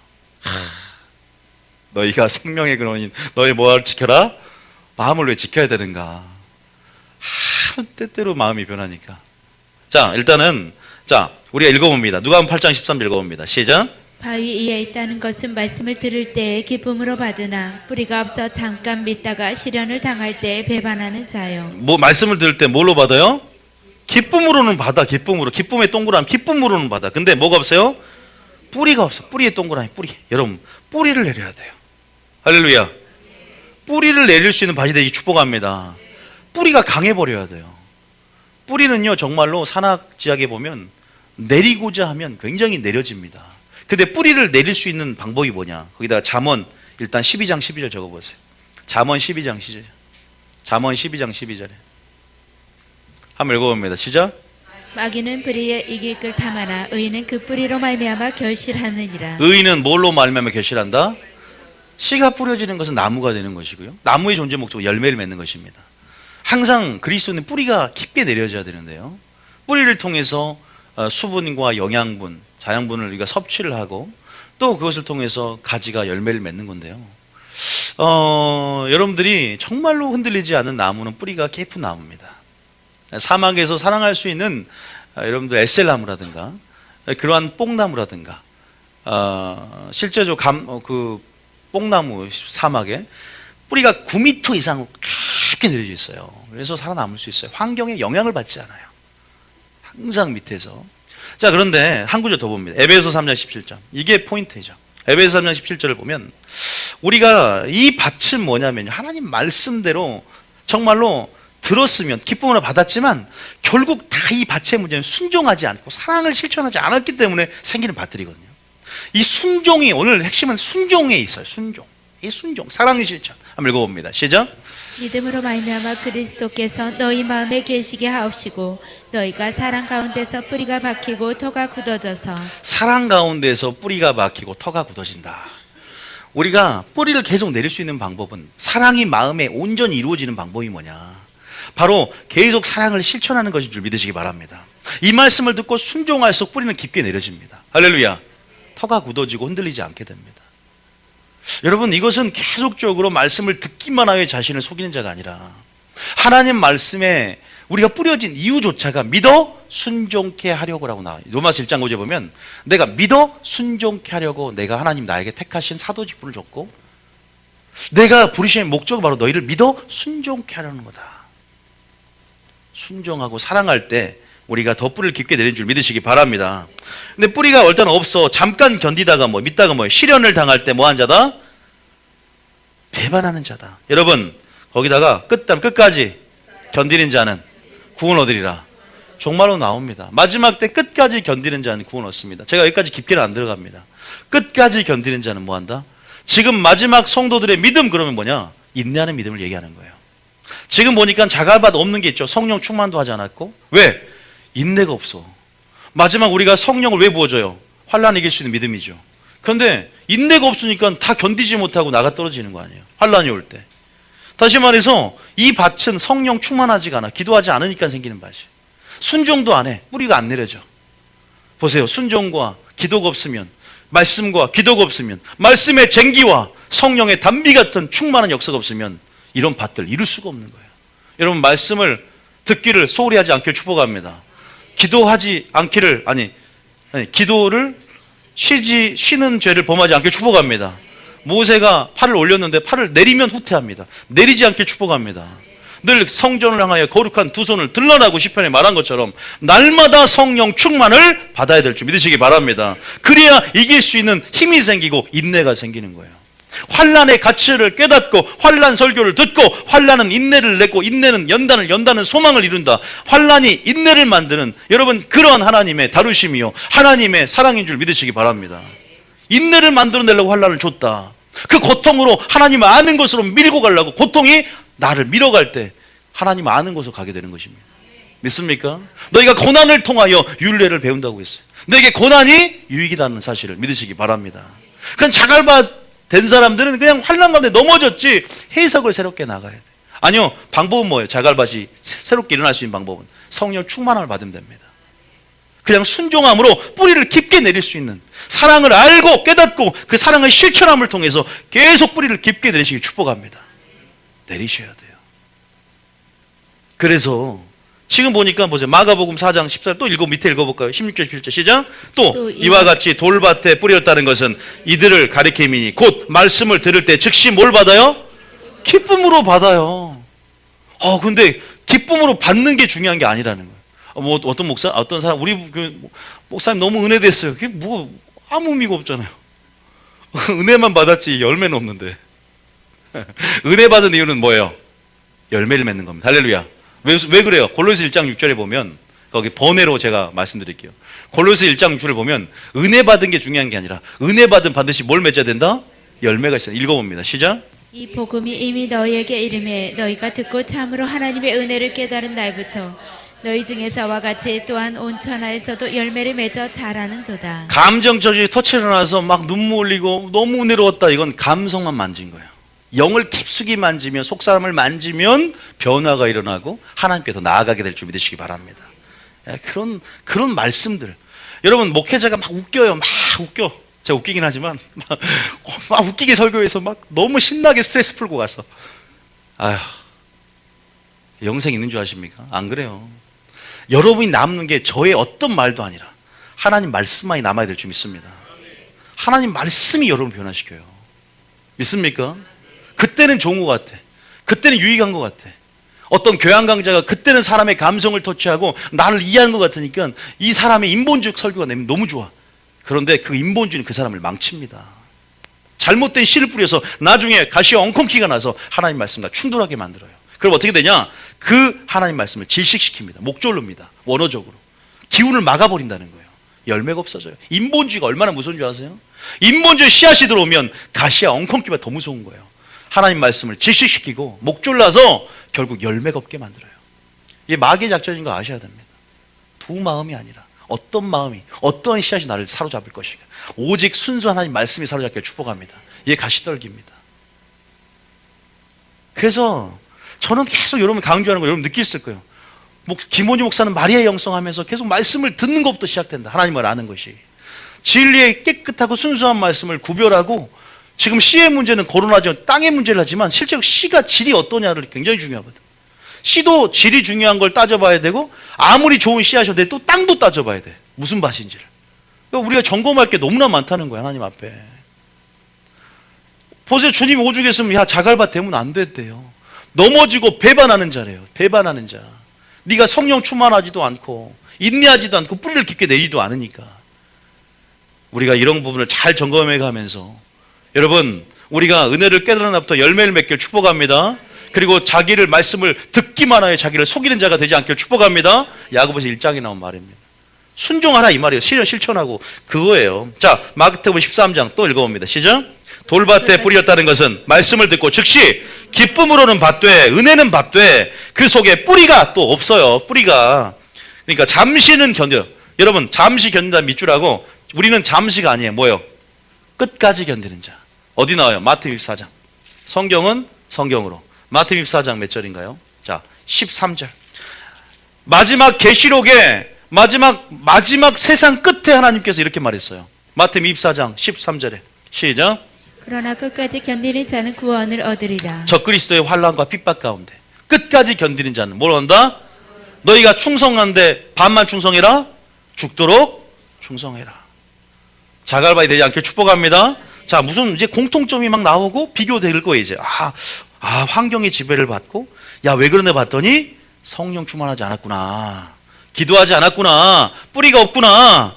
너희가 생명의 근원인 너희 뭐를 지켜라? 마음을 왜 지켜야 되는가? 때때로 마음이 변하니까. 자, 일단은 우리가 읽어봅니다. 누가복음 8장 13절 읽어봅니다. 시작. 바위 위에 있다는 것은 말씀을 들을 때에 기쁨으로 받으나 뿌리가 없어 잠깐 믿다가 시련을 당할 때에 배반하는 자요. 뭐 말씀을 들을 때 뭘로 받아요? 기쁨으로는 받아. 기쁨으로. 기쁨의 동그라미 기쁨으로는 받아. 근데 뭐가 없어요? 뿌리가 없어. 뿌리의 동그라미 뿌리. 여러분 뿌리를 내려야 돼요. 할렐루야. 뿌리를 내릴 수 있는 밭이 되기 축복합니다. 뿌리가 강해버려야 돼요. 뿌리는요 정말로 산악지역에 보면 내리고자 하면 굉장히 내려집니다. 근데 뿌리를 내릴 수 있는 방법이 뭐냐? 거기다가 잠언 일단 12장 12절 적어보세요. 잠언 12장 12절. 잠언 12장 12절에 한번 읽어봅니다. 시작. 마귀는 뿌리에 이익을 탐하나 의인은 그 뿌리로 말미암아 결실하느니라. 의인은 뭘로 말미암아 결실한다? 씨가 뿌려지는 것은 나무가 되는 것이고요. 나무의 존재 목적은 열매를 맺는 것입니다. 항상 그리스도는 뿌리가 깊게 내려져야 되는데요. 뿌리를 통해서 수분과 영양분, 자양분을 우리가 섭취를 하고 또 그것을 통해서 가지가 열매를 맺는 건데요. 여러분들이 정말로 흔들리지 않는 나무는 뿌리가 깊은 나무입니다. 사막에서 사랑할 수 있는 여러분들 에셀나무라든가 그러한 뽕나무라든가 실제로 그 뽕나무 사막에 뿌리가 9m 이상 깊게 내려져 있어요. 그래서 살아남을 수 있어요. 환경에 영향을 받지 않아요. 항상 밑에서. 자, 그런데 한 구절 더 봅니다. 에베소 3장 17절. 이게 포인트죠. 에베소 3장 17절을 보면 우리가 이 밭은 뭐냐면요. 하나님 말씀대로 정말로 들었으면 기쁨으로 받았지만 결국 다 이 밭의 문제는 순종하지 않고 사랑을 실천하지 않았기 때문에 생기는 밭들이거든요. 이 순종이 오늘 핵심은 순종에 있어요. 순종. 이 순종, 사랑의 실천. 한번 읽어봅니다. 시작. 믿음으로 말미암아 그리스도께서 너희 마음에 계시게 하옵시고 너희가 사랑 가운데서 뿌리가 박히고 터가 굳어져서 사랑 가운데서 뿌리가 박히고 터가 굳어진다. 우리가 뿌리를 계속 내릴 수 있는 방법은 사랑이 마음에 온전히 이루어지는 방법이 뭐냐? 바로 계속 사랑을 실천하는 것인 줄 믿으시기 바랍니다. 이 말씀을 듣고 순종할수록 뿌리는 깊게 내려집니다. 할렐루야. 터가 굳어지고 흔들리지 않게 됩니다. 여러분 이것은 계속적으로 말씀을 듣기만 하여 자신을 속이는 자가 아니라 하나님 말씀에 우리가 뿌려진 이유조차가 믿어 순종케 하려고라고 나와요. 로마서 1장 5절에 보면 내가 믿어 순종케 하려고 내가 하나님 나에게 택하신 사도 직분을 줬고 내가 부르신 목적은 바로 너희를 믿어 순종케 하려는 거다. 순종하고 사랑할 때 우리가 더 뿌리를 깊게 내린 줄 믿으시기 바랍니다. 근데 뿌리가 일단 없어. 잠깐 견디다가 믿다가 시련을 당할 때 뭐한 자다? 배반하는 자다. 여러분 거기다가 끝까지 견디는 자는 구원 얻으리라. 종말로 나옵니다. 마지막 때 끝까지 견디는 자는 구원 얻습니다. 제가 여기까지 깊게는 안 들어갑니다. 끝까지 견디는 자는 뭐한다? 지금 마지막 성도들의 믿음 그러면 뭐냐? 인내하는 믿음을 얘기하는 거예요. 지금 보니까 자갈밭 없는 게 있죠. 성령 충만도 하지 않았고. 왜? 인내가 없어. 마지막 우리가 성령을 왜 부어줘요? 환난 이길 수 있는 믿음이죠. 그런데 인내가 없으니까 다 견디지 못하고 나가 떨어지는 거 아니에요. 환난이 올 때. 다시 말해서 이 밭은 성령 충만하지가 않아. 기도하지 않으니까 생기는 밭이에요. 순종도 안 해. 뿌리가 안 내려져. 보세요. 순종과 기도가 없으면, 말씀과 기도가 없으면, 말씀의 쟁기와 성령의 담비 같은 충만한 역사가 없으면 이런 밭들 이룰 수가 없는 거예요. 여러분 말씀을 듣기를 소홀히 하지 않기를 축복합니다. 기도하지 않기를 기도를 쉬는 죄를 범하지 않기를 축복합니다. 모세가 팔을 올렸는데 팔을 내리면 후퇴합니다. 내리지 않기를 축복합니다. 늘 성전을 향하여 거룩한 두 손을 들러라고 시편에 말한 것처럼 날마다 성령 충만을 받아야 될 줄 믿으시기 바랍니다. 그래야 이길 수 있는 힘이 생기고 인내가 생기는 거예요. 환난의 가치를 깨닫고 환난 설교를 듣고 환난은 인내를 내고 인내는 연단은 소망을 이룬다. 환난이 인내를 만드는 여러분 그런 하나님의 다루심이요 하나님의 사랑인 줄 믿으시기 바랍니다. 인내를 만들어내려고 환난을 줬다. 그 고통으로 하나님 아는 것으로 밀고 가려고 고통이 나를 밀어갈 때 하나님 아는 곳으로 가게 되는 것입니다. 믿습니까? 너희가 고난을 통하여 율례를 배운다고 했어요. 너에게 고난이 유익이라는 사실을 믿으시기 바랍니다. 그건 자갈밭 된 사람들은 그냥 환난 가운데 넘어졌지 해석을 새롭게 나가야 돼. 아니요, 방법은 뭐예요? 자갈밭이 새롭게 일어날 수 있는 방법은 성령 충만함을 받으면 됩니다. 그냥 순종함으로 뿌리를 깊게 내릴 수 있는, 사랑을 알고 깨닫고 그 사랑의 실천함을 통해서 계속 뿌리를 깊게 내리시길 축복합니다. 내리셔야 돼요. 그래서 지금 보니까 보세요. 마가복음 4장 14절 또 밑에 읽어볼까요? 16절 17절 시작. 또 이와 같이 돌밭에 뿌렸다는 것은 이들을 가리킴이니 곧 말씀을 들을 때 즉시 뭘 받아요? 기쁨으로 받아요. 근데 기쁨으로 받는 게 중요한 게 아니라는 거예요. 뭐 어떤 목사, 어떤 사람, 우리 목사님 너무 은혜됐어요. 그게 뭐 아무 의미가 없잖아요. 은혜만 받았지 열매는 없는데. 은혜 받은 이유는 뭐예요? 열매를 맺는 겁니다. 할렐루야. 왜 그래요? 골로새 1장 6절에 보면 거기 번외로 제가 말씀드릴게요. 골로새 1장 6절을 보면 은혜 받은 게 중요한 게 아니라 은혜 받은 반드시 뭘 맺어야 된다? 열매가 있어요. 읽어봅니다. 시작. 이 복음이 이미 너희에게 이름에 너희가 듣고 참으로 하나님의 은혜를 깨달은 날부터 너희 중에서와 같이 또한 온 천하에서도 열매를 맺어 자라는도다. 감정적인 터치를 나서 막 눈물 흘리고 너무 은혜로웠다. 이건 감성만 만진 거예요. 영을 깊숙이 만지면, 속사람을 만지면 변화가 일어나고 하나님께 더 나아가게 될 줄 믿으시기 바랍니다. 그런 말씀들. 여러분, 목회자가 막 웃겨요. 막 웃겨. 제가 웃기긴 하지만 막 웃기게 설교해서 막 너무 신나게 스트레스 풀고 가서 아휴, 영생 있는 줄 아십니까? 안 그래요. 여러분이 남는 게 저의 어떤 말도 아니라 하나님 말씀만이 남아야 될 줄 믿습니다. 하나님 말씀이 여러분을 변화시켜요. 믿습니까? 그때는 좋은 것 같아. 그때는 유익한 것 같아. 어떤 교양 강자가 그때는 사람의 감성을 터치하고 나를 이해하는 것 같으니까 이 사람의 인본주의 설교가 내면 너무 좋아. 그런데 그 인본주의는 그 사람을 망칩니다. 잘못된 씨를 뿌려서 나중에 가시와 엉겅퀴가 나서 하나님 말씀과 충돌하게 만들어요. 그럼 어떻게 되냐? 그 하나님 말씀을 질식시킵니다. 목졸릅니다. 원어적으로. 기운을 막아버린다는 거예요. 열매가 없어져요. 인본주의가 얼마나 무서운 줄 아세요? 인본주의 씨앗이 들어오면 가시와 엉겅퀴가 더 무서운 거예요. 하나님 말씀을 질식시키고 목졸라서 결국 열매가 없게 만들어요. 이게 마귀의 작전인 거 아셔야 됩니다. 두 마음이 아니라 어떤 마음이, 어떤 씨앗이 나를 사로잡을 것인가. 오직 순수 하나님 말씀이 사로잡게 축복합니다. 이게 가시떨기입니다. 그래서 저는 계속 여러분 강조하는 거 여러분 느끼실 거예요. 김원주 목사는 마리아의 영성하면서 계속 말씀을 듣는 것부터 시작된다. 하나님을 아는 것이. 진리의 깨끗하고 순수한 말씀을 구별하고, 지금 씨의 문제는 거론하지 땅의 문제를 하지만 실제로 씨가 질이 어떠냐를 굉장히 중요하거든. 씨도 질이 중요한 걸 따져봐야 되고, 아무리 좋은 씨앗이어도 돼, 또 땅도 따져봐야 돼. 무슨 밭인지를. 그러니까 우리가 점검할 게 너무나 많다는 거야, 하나님 앞에. 보세요, 주님이 오죽했으면 야 자갈밭 되면 안 됐대요. 넘어지고 배반하는 자래요. 배반하는 자. 네가 성령 충만하지도 않고 인내하지도 않고 뿌리를 깊게 내리지도 않으니까. 우리가 이런 부분을 잘 점검해 가면서, 여러분, 우리가 은혜를 깨달은 날부터 열매를 맺길 축복합니다. 그리고 자기를 말씀을 듣기만 하여 자기를 속이는 자가 되지 않길 축복합니다. 야고보서 1장에 나온 말입니다. 순종하라 이 말이에요. 실천하고 그거예요. 자, 마태복음 13장 또 읽어봅니다. 시작. 돌밭에 뿌렸다는 것은 말씀을 듣고 즉시 기쁨으로는 받되 은혜는 받되 그 속에 뿌리가 또 없어요. 뿌리가. 그러니까 잠시는 견뎌요. 여러분, 잠시 견딘다 밑줄하고 우리는 잠시가 아니에요. 뭐예요? 끝까지 견디는 자. 어디 나와요? 마태복음 24장. 성경은 성경으로. 마태복음 24장 몇 절인가요? 자, 13절. 마지막 계시록의 마지막 세상 끝에 하나님께서 이렇게 말했어요. 마태복음 24장 13절에. 시작. 그러나 끝까지 견디는 자는 구원을 얻으리라. 저 그리스도의 환난과 핍박 가운데 끝까지 견디는 자는 뭘 한다? 너희가 충성한데 반만 충성해라. 죽도록 충성해라. 자갈바위 되지 않게 축복합니다. 자, 무슨 이제 공통점이 막 나오고 비교될 거예요. 이제 환경의 지배를 받고, 야, 왜 그러네 봤더니 성령 충만하지 않았구나, 기도하지 않았구나, 뿌리가 없구나,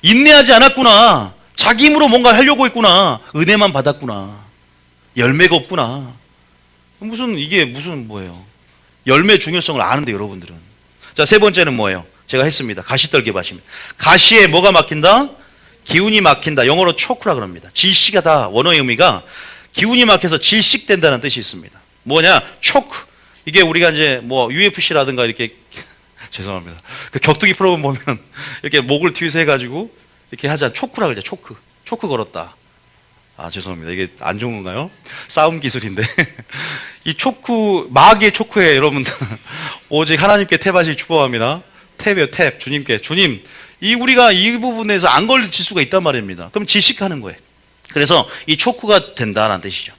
인내하지 않았구나, 자기 힘으로 뭔가 하려고 했구나, 은혜만 받았구나, 열매가 없구나. 이게 무슨 뭐예요? 열매 중요성을 아는데 여러분들은. 자, 세 번째는 뭐예요? 제가 했습니다. 가시떨기 밭입니다. 가시에 뭐가 막힌다? 기운이 막힌다. 영어로 초크라 그럽니다. 질식하다. 원어의 의미가 기운이 막혀서 질식된다는 뜻이 있습니다. 뭐냐? 초크. 이게 우리가 이제 뭐 UFC라든가 이렇게 죄송합니다. 그 격투기 프로그램 보면 이렇게 목을 뒤에서 해가지고 이렇게 하자. 초크라 그러죠. 초크 걸었다. 죄송합니다. 이게 안 좋은 건가요? 싸움 기술인데. 이 초크, 마귀의 초크에 여러분들, 오직 하나님께 탭하실 축복합니다. 탭이요, 탭. 주님께. 주님, 우리가 이 부분에서 안 걸릴 지수가 있단 말입니다. 그럼 지식하는 거예요. 그래서 이 초크가 된다는 뜻이죠.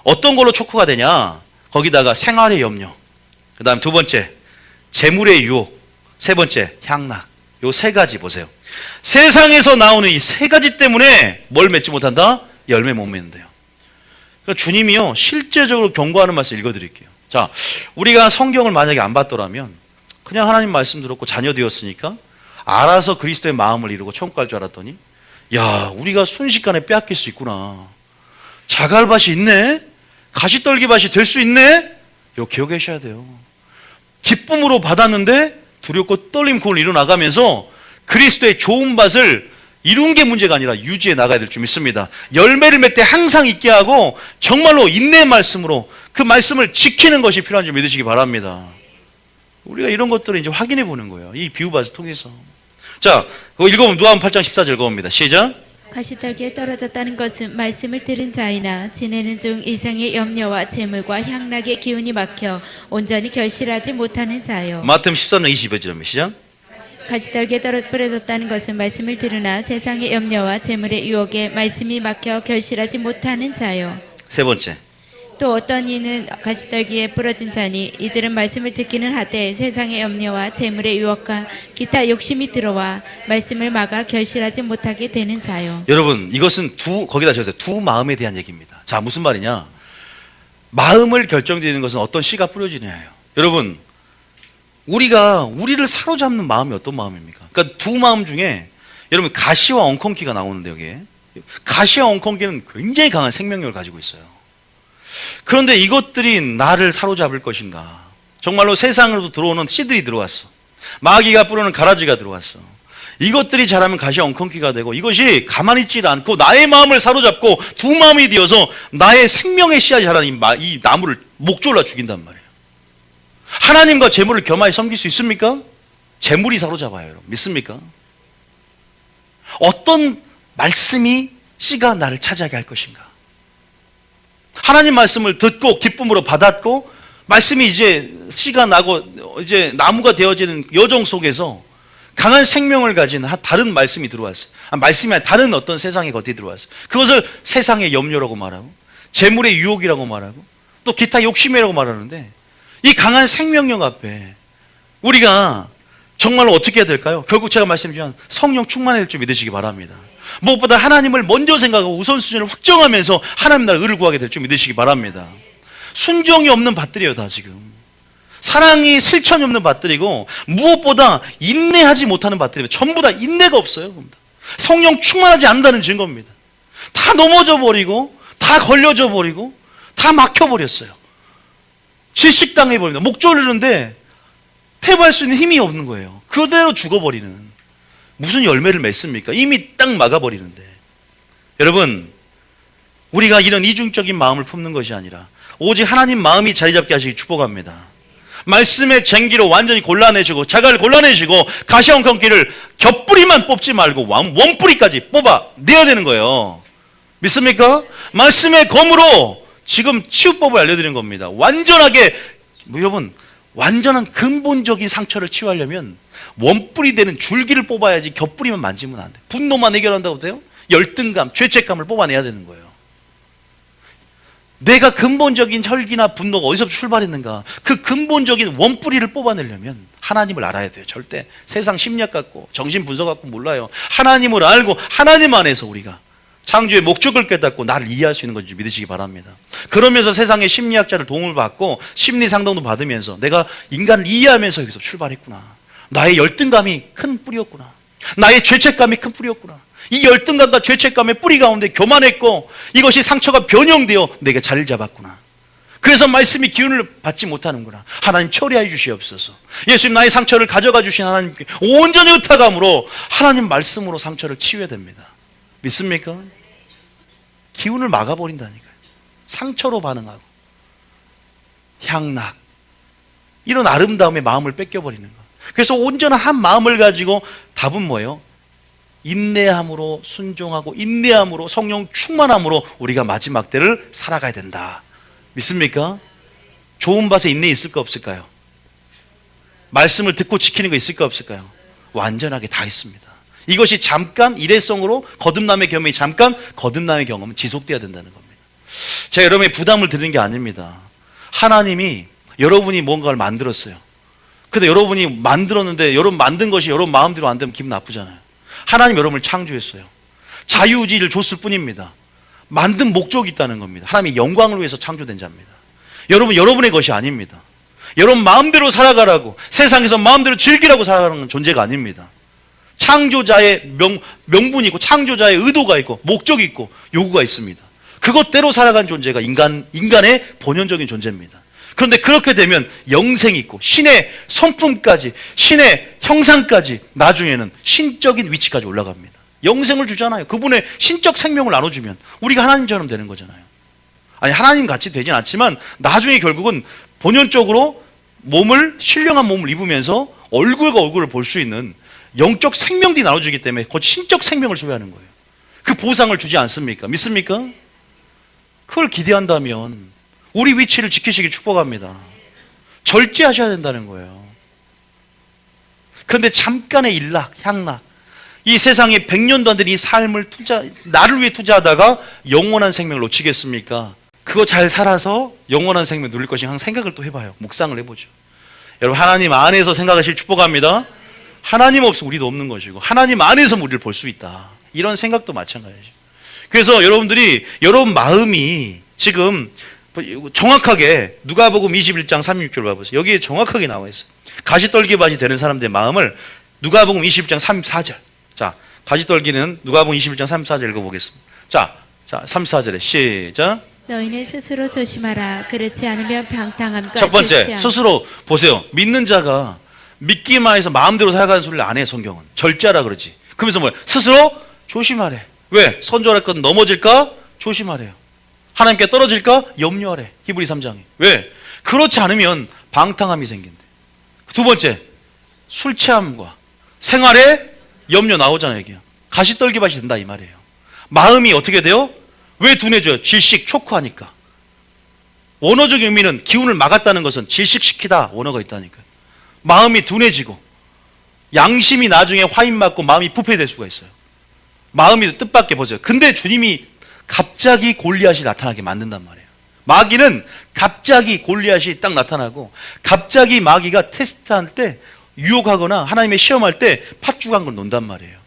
어떤 걸로 초크가 되냐? 거기다가 생활의 염려. 그 다음 두 번째, 재물의 유혹. 세 번째, 향락. 요 세 가지 보세요. 세상에서 나오는 이 세 가지 때문에 뭘 맺지 못한다? 열매 못 맺는데요. 그러니까 주님이요, 실제적으로 경고하는 말씀 읽어드릴게요. 자, 우리가 성경을 만약에 안 봤더라면 그냥 하나님 말씀 들었고 자녀 되었으니까 알아서 그리스도의 마음을 이루고 천국 갈 줄 알았더니, 야, 우리가 순식간에 빼앗길 수 있구나. 자갈밭이 있네? 가시떨기밭이 될 수 있네? 이거 기억하셔야 돼요. 기쁨으로 받았는데 두렵고 떨림 그걸 이뤄나가면서 그리스도의 좋은 밭을 이룬 게 문제가 아니라 유지해 나가야 될 줄 믿습니다. 열매를 맺되 항상 있게 하고 정말로 인내의 말씀으로 그 말씀을 지키는 것이 필요한 줄 믿으시기 바랍니다. 우리가 이런 것들을 이제 확인해 보는 거예요. 이 비유밭을 통해서. 자, 그거 읽어보면 누가복음 8장 14절 읽어봅니다. 시작. 가시떨기에 떨어졌다는 것은 말씀을 들은 자이나 지내는 중 이생의 염려와 재물과 향락의 기운이 막혀 온전히 결실하지 못하는 자요. 마태복음 14장 22절입니다. 시작. 가시떨기에 뿌려졌다는 것은 말씀을 들으나 세상의 염려와 재물의 유혹에 말씀이 막혀 결실하지 못하는 자요. 세 번째. 또 어떤 이는 가시떨기에 부러진 자니 이들은 말씀을 듣기는 하되 세상의 염려와 재물의 유혹과 기타 욕심이 들어와 말씀을 막아 결실하지 못하게 되는 자요. 여러분, 이것은 거기다 적으세요. 두 마음에 대한 얘기입니다. 자, 무슨 말이냐? 마음을 결정짓는 것은 어떤 씨가 뿌려지느냐예요. 여러분, 우리를 사로잡는 마음이 어떤 마음입니까? 그러니까 두 마음 중에 여러분 가시와 엉겅퀴가 나오는데 여기에 가시와 엉겅퀴는 굉장히 강한 생명력을 가지고 있어요. 그런데 이것들이 나를 사로잡을 것인가? 정말로 세상으로도 들어오는 씨들이 들어왔어. 마귀가 뿌리는 가라지가 들어왔어. 이것들이 자라면 가시와 엉겅퀴가 되고 이것이 가만히 있지 않고 나의 마음을 사로잡고 두 마음이 되어서 나의 생명의 씨앗이 자라는 이 나무를 목졸라 죽인단 말이에요. 하나님과 재물을 겸하여 섬길 수 있습니까? 재물이 사로잡아요. 여러분. 믿습니까? 어떤 말씀이 씨가 나를 차지하게 할 것인가? 하나님 말씀을 듣고 기쁨으로 받았고 말씀이 이제 씨가 나고 이제 나무가 되어지는 여정 속에서 강한 생명을 가진 다른 말씀이 들어왔어요. 말씀이 아니라 다른 어떤 세상의 것이 들어왔어요. 그것을 세상의 염려라고 말하고 재물의 유혹이라고 말하고 또 기타 욕심이라고 말하는데 이 강한 생명력 앞에 우리가 정말로 어떻게 해야 될까요? 결국 제가 말씀드린 성령 충만해야 될 줄 믿으시기 바랍니다. 무엇보다 하나님을 먼저 생각하고 우선순위를 확정하면서 하나님 나라 의를 구하게 될 줄 믿으시기 바랍니다. 순종이 없는 밭들이에요, 다 지금. 사랑이 실천이 없는 밭들이고 무엇보다 인내하지 못하는 밭들이에요. 전부 다 인내가 없어요. 성령 충만하지 않는다는 증거입니다. 다 넘어져 버리고 다 걸려져 버리고 다 막혀 버렸어요. 질식당해 버립니다. 목 졸리는데 퇴보할 수 있는 힘이 없는 거예요. 그대로 죽어버리는. 무슨 열매를 맺습니까? 이미 딱 막아버리는데. 여러분, 우리가 이런 이중적인 마음을 품는 것이 아니라 오직 하나님 마음이 자리 잡게 하시기 축복합니다. 말씀의 쟁기로 완전히 골라내시고 자갈을 골라내시고 가시와 엉겅퀴를 겹뿌리만 뽑지 말고 원뿌리까지 뽑아내야 되는 거예요. 믿습니까? 말씀의 검으로 지금 치유법을 알려드리는 겁니다. 완전하게, 여러분, 완전한 근본적인 상처를 치유하려면 원뿌리 되는 줄기를 뽑아야지 겹뿌리만 만지면 안 돼. 분노만 해결한다고 돼요? 열등감, 죄책감을 뽑아내야 되는 거예요. 내가 근본적인 혈기나 분노가 어디서 출발했는가, 그 근본적인 원뿌리를 뽑아내려면 하나님을 알아야 돼요. 절대 세상 심리학 갖고 정신 분석 갖고 몰라요. 하나님을 알고 하나님 안에서 우리가 창조의 목적을 깨닫고 나를 이해할 수 있는 건지 믿으시기 바랍니다. 그러면서 세상의 심리학자를 도움을 받고 심리 상담도 받으면서 내가 인간을 이해하면서 여기서 출발했구나. 나의 열등감이 큰 뿌리였구나. 나의 죄책감이 큰 뿌리였구나. 이 열등감과 죄책감의 뿌리 가운데 교만했고 이것이 상처가 변형되어 내게 자리를 잡았구나. 그래서 말씀이 기운을 받지 못하는구나. 하나님 처리해 주시옵소서. 예수님, 나의 상처를 가져가 주신 하나님께 온전히 의탁함으로 하나님 말씀으로 상처를 치유해야 됩니다. 믿습니까? 기운을 막아버린다니까요. 상처로 반응하고 향락, 이런 아름다움의 마음을 뺏겨버리는 것. 그래서 온전한 한 마음을 가지고 답은 뭐예요? 인내함으로 순종하고 인내함으로 성령 충만함으로 우리가 마지막 때를 살아가야 된다. 믿습니까? 좋은 밭에 인내 있을까 없을까요? 말씀을 듣고 지키는 거 있을까 없을까요? 완전하게 다 있습니다. 이것이 잠깐 일회성으로 거듭남의 경험이 잠깐 거듭남의 경험은 지속돼야 된다는 겁니다. 제가 여러분의 부담을 드리는 게 아닙니다. 하나님이 여러분이 뭔가를 만들었어요. 근데 여러분이 만들었는데 여러분 만든 것이 여러분 마음대로 안 되면 기분 나쁘잖아요. 하나님 여러분을 창조했어요. 자유의지를 줬을 뿐입니다. 만든 목적이 있다는 겁니다. 하나님의 영광을 위해서 창조된 자입니다. 여러분 여러분의 것이 아닙니다. 여러분 마음대로 살아가라고 세상에서 마음대로 즐기라고 살아가는 존재가 아닙니다. 창조자의 명분이 있고 창조자의 의도가 있고 목적이 있고 요구가 있습니다. 그것대로 살아가는 존재가 인간의 본연적인 존재입니다. 그런데 그렇게 되면 영생이 있고 신의 성품까지 신의 형상까지 나중에는 신적인 위치까지 올라갑니다. 영생을 주잖아요. 그분의 신적 생명을 나눠주면 우리가 하나님처럼 되는 거잖아요. 아니 하나님 같이 되진 않지만 나중에 결국은 본연적으로 신령한 몸을 입으면서 얼굴과 얼굴을 볼 수 있는 영적 생명들이 나눠주기 때문에 곧 신적 생명을 소유하는 거예요. 그 보상을 주지 않습니까? 믿습니까? 그걸 기대한다면 우리 위치를 지키시길 축복합니다. 절제하셔야 된다는 거예요. 그런데 잠깐의 일락, 향락, 이 세상에 100년도 안 되는 이 삶을 나를 위해 투자하다가 영원한 생명을 놓치겠습니까? 그거 잘 살아서 영원한 생명 누릴 것인가 항상 생각을 또 해봐요. 묵상을 해보죠. 여러분 하나님 안에서 생각하실 축복합니다. 하나님 없으면 우리도 없는 것이고 하나님 안에서 우리를 볼 수 있다. 이런 생각도 마찬가지죠. 그래서 여러분들이 여러분 마음이 지금 정확하게 누가복음 21장 36절 봐보세요. 여기에 정확하게 나와 있어요. 가시떨기밭이 되는 사람들의 마음을 누가복음 21장 34절. 자, 가시떨기는 누가복음 21장 34절 읽어보겠습니다. 자 34절에 시작. 너희는 스스로 조심하라. 그렇지 않으면 방탕함과 첫 번째, 질투함. 스스로 보세요. 믿는 자가 믿기만 해서 마음대로 살아가는 소리를 안 해. 성경은 절제하라 그러지. 그러면서 뭐야? 스스로 조심하래. 왜? 선조할 건 넘어질까? 조심하래요. 하나님께 떨어질까? 염려하래. 히브리 3장에. 왜? 그렇지 않으면 방탕함이 생긴대. 두 번째, 술 취함과 생활에 염려 나오잖아요. 여기. 가시떨기밭이 된다 이 말이에요. 마음이 어떻게 돼요? 왜 둔해져요? 질식, 초크하니까. 원어적인 의미는 기운을 막았다는 것은 질식시키다 원어가 있다니까요. 마음이 둔해지고 양심이 나중에 화인 맞고 마음이 부패될 수가 있어요. 마음이 뜻밖의 보세요. 근데 주님이 갑자기 골리앗이 나타나게 만든단 말이에요. 마귀는 갑자기 골리앗이 딱 나타나고 갑자기 마귀가 테스트할 때 유혹하거나 하나님의 시험할 때 팥죽한 걸 놓는단 말이에요.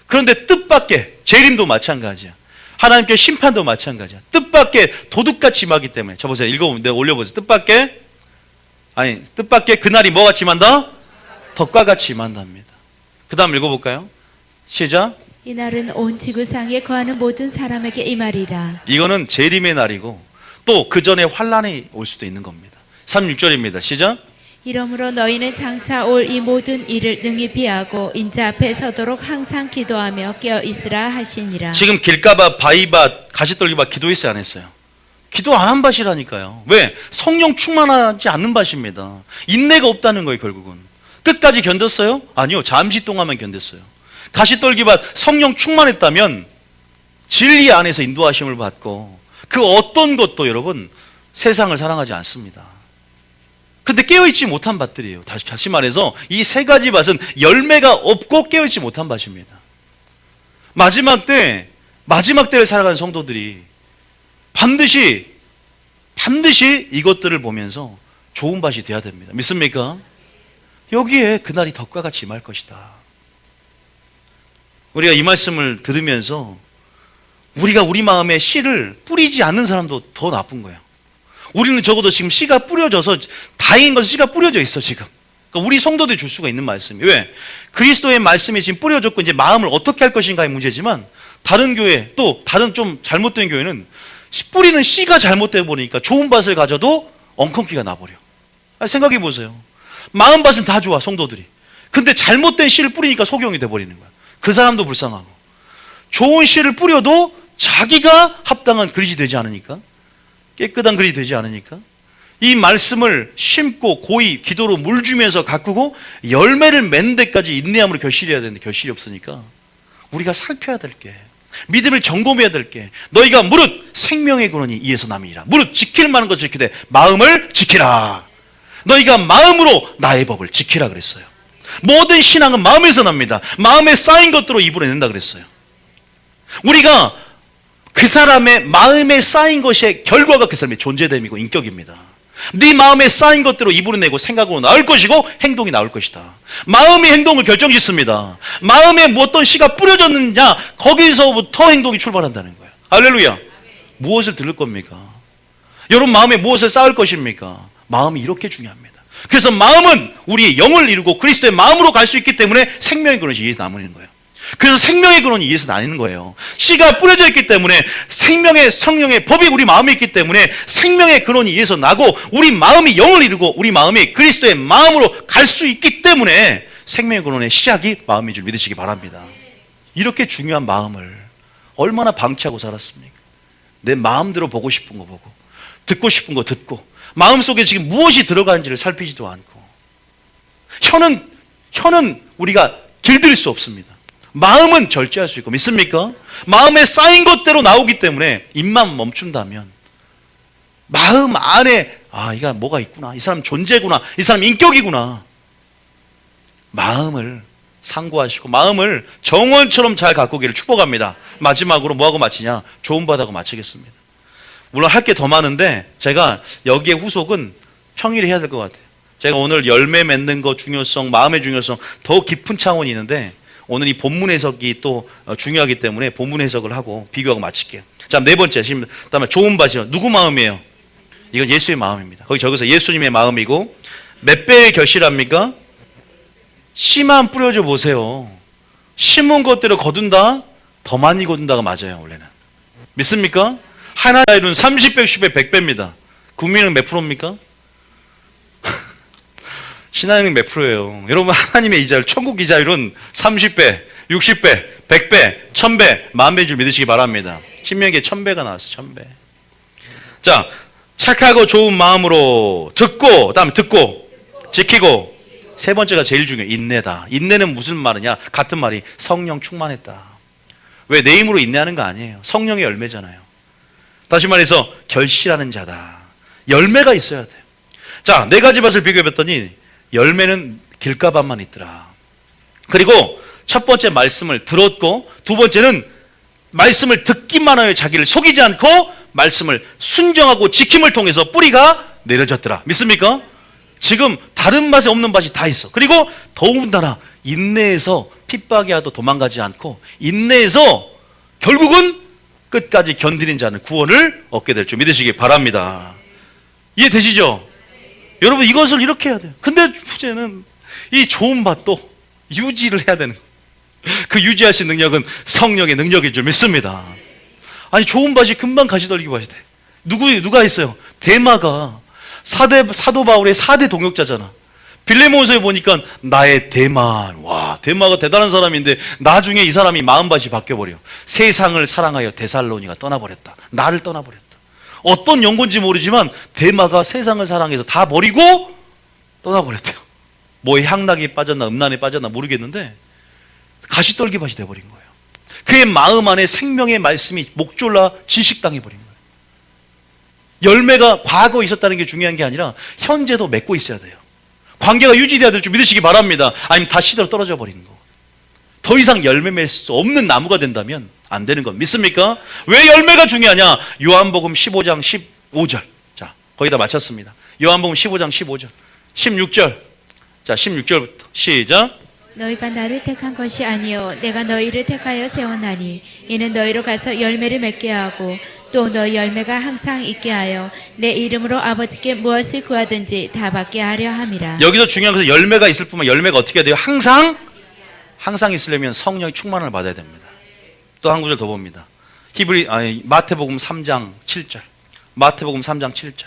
그런데 뜻밖의 재림도 마찬가지야. 하나님께 심판도 마찬가지야. 뜻밖의 도둑같이 임하기 때문에. 저 보세요. 읽어보면 내가 올려보세요. 뜻밖의 그날이 뭐같이 임한다? 덕과 같이 임한답니다. 그 다음 읽어볼까요? 시작. 이날은 온 지구상에 거하는 모든 사람에게 임하리라. 이거는 재림의 날이고 또 그 전에 환란이 올 수도 있는 겁니다. 36절입니다. 시작. 이러므로 너희는 장차 올 이 모든 일을 능히 피하고 인자 앞에 서도록 항상 기도하며 깨어 있으라 하시니라. 지금 길가밭, 바위밭, 가시떨기밭 기도했어요 안 했어요? 기도 안 한 밭이라니까요. 왜? 성령 충만하지 않는 밭입니다. 인내가 없다는 거예요 결국은. 끝까지 견뎠어요? 아니요. 잠시 동안만 견뎠어요. 가시떨기밭 성령 충만했다면 진리 안에서 인도하심을 받고 그 어떤 것도 여러분 세상을 사랑하지 않습니다. 근데 깨어있지 못한 밭들이에요. 다시 말해서 이 세 가지 밭은 열매가 없고 깨어있지 못한 밭입니다. 마지막 때를 살아가는 성도들이 반드시 이것들을 보면서 좋은 밭이 돼야 됩니다. 믿습니까? 여기에 그날이 덕과 같이 임할 것이다. 우리가 이 말씀을 들으면서 우리가 우리 마음에 씨를 뿌리지 않는 사람도 더 나쁜 거예요. 우리는 적어도 지금 씨가 뿌려져서 다행인 것은 씨가 뿌려져 있어 지금. 그러니까 우리 성도들이 줄 수가 있는 말씀이에요. 왜? 그리스도의 말씀이 지금 뿌려졌고 이제 마음을 어떻게 할 것인가의 문제지만 다른 교회 또 다른 좀 잘못된 교회는 뿌리는 씨가 잘못되어 보니까 좋은 밭을 가져도 엉겅퀴가 나버려. 생각해 보세요. 마음밭은 다 좋아 성도들이. 근데 잘못된 씨를 뿌리니까 소경이 돼버리는 거야. 그 사람도 불쌍하고. 좋은 씨를 뿌려도 자기가 합당한 그릇이 되지 않으니까, 깨끗한 그릇이 되지 않으니까 이 말씀을 심고 고이 기도로 물 주면서 가꾸고 열매를 맺는 데까지 인내함으로 결실해야 되는데 결실이 없으니까 우리가 살펴야 될 게, 믿음을 점검해야 될 게, 너희가 무릇 생명의 근원이 이에서 남이니라. 무릇 지킬 만한 것을 지키되 마음을 지키라. 너희가 마음으로 나의 법을 지키라 그랬어요. 모든 신앙은 마음에서 납니다. 마음에 쌓인 것들로 이불어낸다 그랬어요. 우리가 그 사람의 마음에 쌓인 것의 결과가 그 사람의 존재됨이고 인격입니다. 네 마음에 쌓인 것대로 이불어내고 생각으로 나올 것이고 행동이 나올 것이다. 마음이 행동을 결정짓습니다. 마음에 어떤 씨가 뿌려졌느냐, 거기서부터 행동이 출발한다는 거예요. 할렐루야. 무엇을 들을 겁니까? 여러분 마음에 무엇을 쌓을 것입니까? 마음이 이렇게 중요합니다. 그래서 마음은 우리의 영을 이루고 그리스도의 마음으로 갈 수 있기 때문에 생명의 근원이 이에서 나무는 거예요. 그래서 생명의 근원이 이에서 나뉘는 거예요. 씨가 뿌려져 있기 때문에 생명의 성령의 법이 우리 마음에 있기 때문에 생명의 근원이 이에서 나고 우리 마음이 영을 이루고 우리 마음이 그리스도의 마음으로 갈 수 있기 때문에 생명의 근원의 시작이 마음인 줄 믿으시기 바랍니다. 이렇게 중요한 마음을 얼마나 방치하고 살았습니까? 내 마음대로 보고 싶은 거 보고 듣고 싶은 거 듣고 마음속에 지금 무엇이 들어가는지를 살피지도 않고 혀는 우리가 길들일 수 없습니다. 마음은 절제할 수 있고 믿습니까? 마음에 쌓인 것대로 나오기 때문에 입만 멈춘다면 마음 안에 이가 뭐가 있구나, 이 사람 존재구나, 이 사람 인격이구나, 마음을 상고하시고 마음을 정원처럼 잘 가꾸기를 축복합니다. 마지막으로 뭐하고 마치냐? 좋은 바다고 마치겠습니다. 물론 할 게 더 많은데 제가 여기에 후속은 평일에 해야 될 것 같아요. 제가 오늘 열매 맺는 거 중요성, 마음의 중요성 더 깊은 차원이 있는데 오늘 이 본문 해석이 또 중요하기 때문에 본문 해석을 하고 비교하고 마칠게요. 자, 네 번째, 그다음에 좋은 밭이요. 누구 마음이에요? 이건 예수의 마음입니다. 거기 적어서 예수님의 마음이고 몇 배의 결실합니까? 씨만 뿌려줘 보세요. 심은 것대로 거둔다? 더 많이 거둔다가 맞아요, 원래는. 믿습니까? 하나의 이룬 30배, 60배, 100배입니다. 국민은 몇 프로입니까? 신앙은 몇 프로예요? 여러분 하나님의 이자율, 천국 이자율은 30배, 60배, 100배, 1000배, 만배인 줄 믿으시기 바랍니다. 신명기에 1000배가 나왔어요. 1000배. 자, 착하고 좋은 마음으로 듣고, 다음에 듣고, 지키고, 세 번째가 제일 중요해요. 인내다. 인내는 무슨 말이냐? 같은 말이 성령 충만했다. 왜? 내 힘으로 인내하는 거 아니에요. 성령의 열매잖아요. 다시 말해서 결실하는 자다. 열매가 있어야 돼요. 자, 네 가지 밭을 비교해봤더니 열매는 길가밭만 있더라. 그리고 첫 번째 말씀을 들었고 두 번째는 말씀을 듣기만 하여 자기를 속이지 않고 말씀을 순정하고 지킴을 통해서 뿌리가 내려졌더라. 믿습니까? 지금 다른 밭에 없는 밭이 다 있어. 그리고 더군다나 인내해서 핍박이 와도 도망가지 않고 인내해서 결국은 끝까지 견디는 자는 구원을 얻게 될 줄 믿으시기 바랍니다. 이해되시죠? 여러분 이것을 이렇게 해야 돼요. 근데 문제는 이 좋은 밭도 유지를 해야 되는 거예요. 그 유지하신 능력은 성령의 능력인 줄 믿습니다. 아니 좋은 밭이 금방 가시떨기 밭이 돼. 누가 있어요? 데마가 사도 바울의 4대 동역자잖아. 빌레몬서에 보니까 나의 데마, 와 데마가 대단한 사람인데 나중에 이 사람이 마음밭이 바뀌어버려. 세상을 사랑하여 데살로니가 떠나버렸다. 나를 떠나버렸다. 어떤 연고인지 모르지만 데마가 세상을 사랑해서 다 버리고 떠나버렸대요. 뭐 향락에 빠졌나 음란에 빠졌나 모르겠는데 가시떨기밭이 돼버린 거예요. 그의 마음 안에 생명의 말씀이 목졸라 질식당해버린 거예요. 열매가 과거에 있었다는 게 중요한 게 아니라 현재도 맺고 있어야 돼요. 관계가 유지돼야 될 줄 믿으시기 바랍니다. 아니면 다 시대로 떨어져 버리는 거. 더 이상 열매 맺을 수 없는 나무가 된다면 안 되는 건 믿습니까? 왜 열매가 중요하냐? 요한복음 15장 15절. 자, 거기다 마쳤습니다. 요한복음 15장 15절. 16절. 자, 16절부터 시작. 너희가 나를 택한 것이 아니요 내가 너희를 택하여 세워나니 이는 너희로 가서 열매를 맺게 하고 또 너희 열매가 항상 있게 하여 내 이름으로 아버지께 무엇을 구하든지 다 받게 하려 함이라. 여기서 중요한 것은 열매가 있을 뿐만 열매가 어떻게 해야 돼요? 항상 있으려면 성령의 충만을 받아야 됩니다. 또 한 구절 더 봅니다. 마태복음 3장 7절. 마태복음 3장 7절.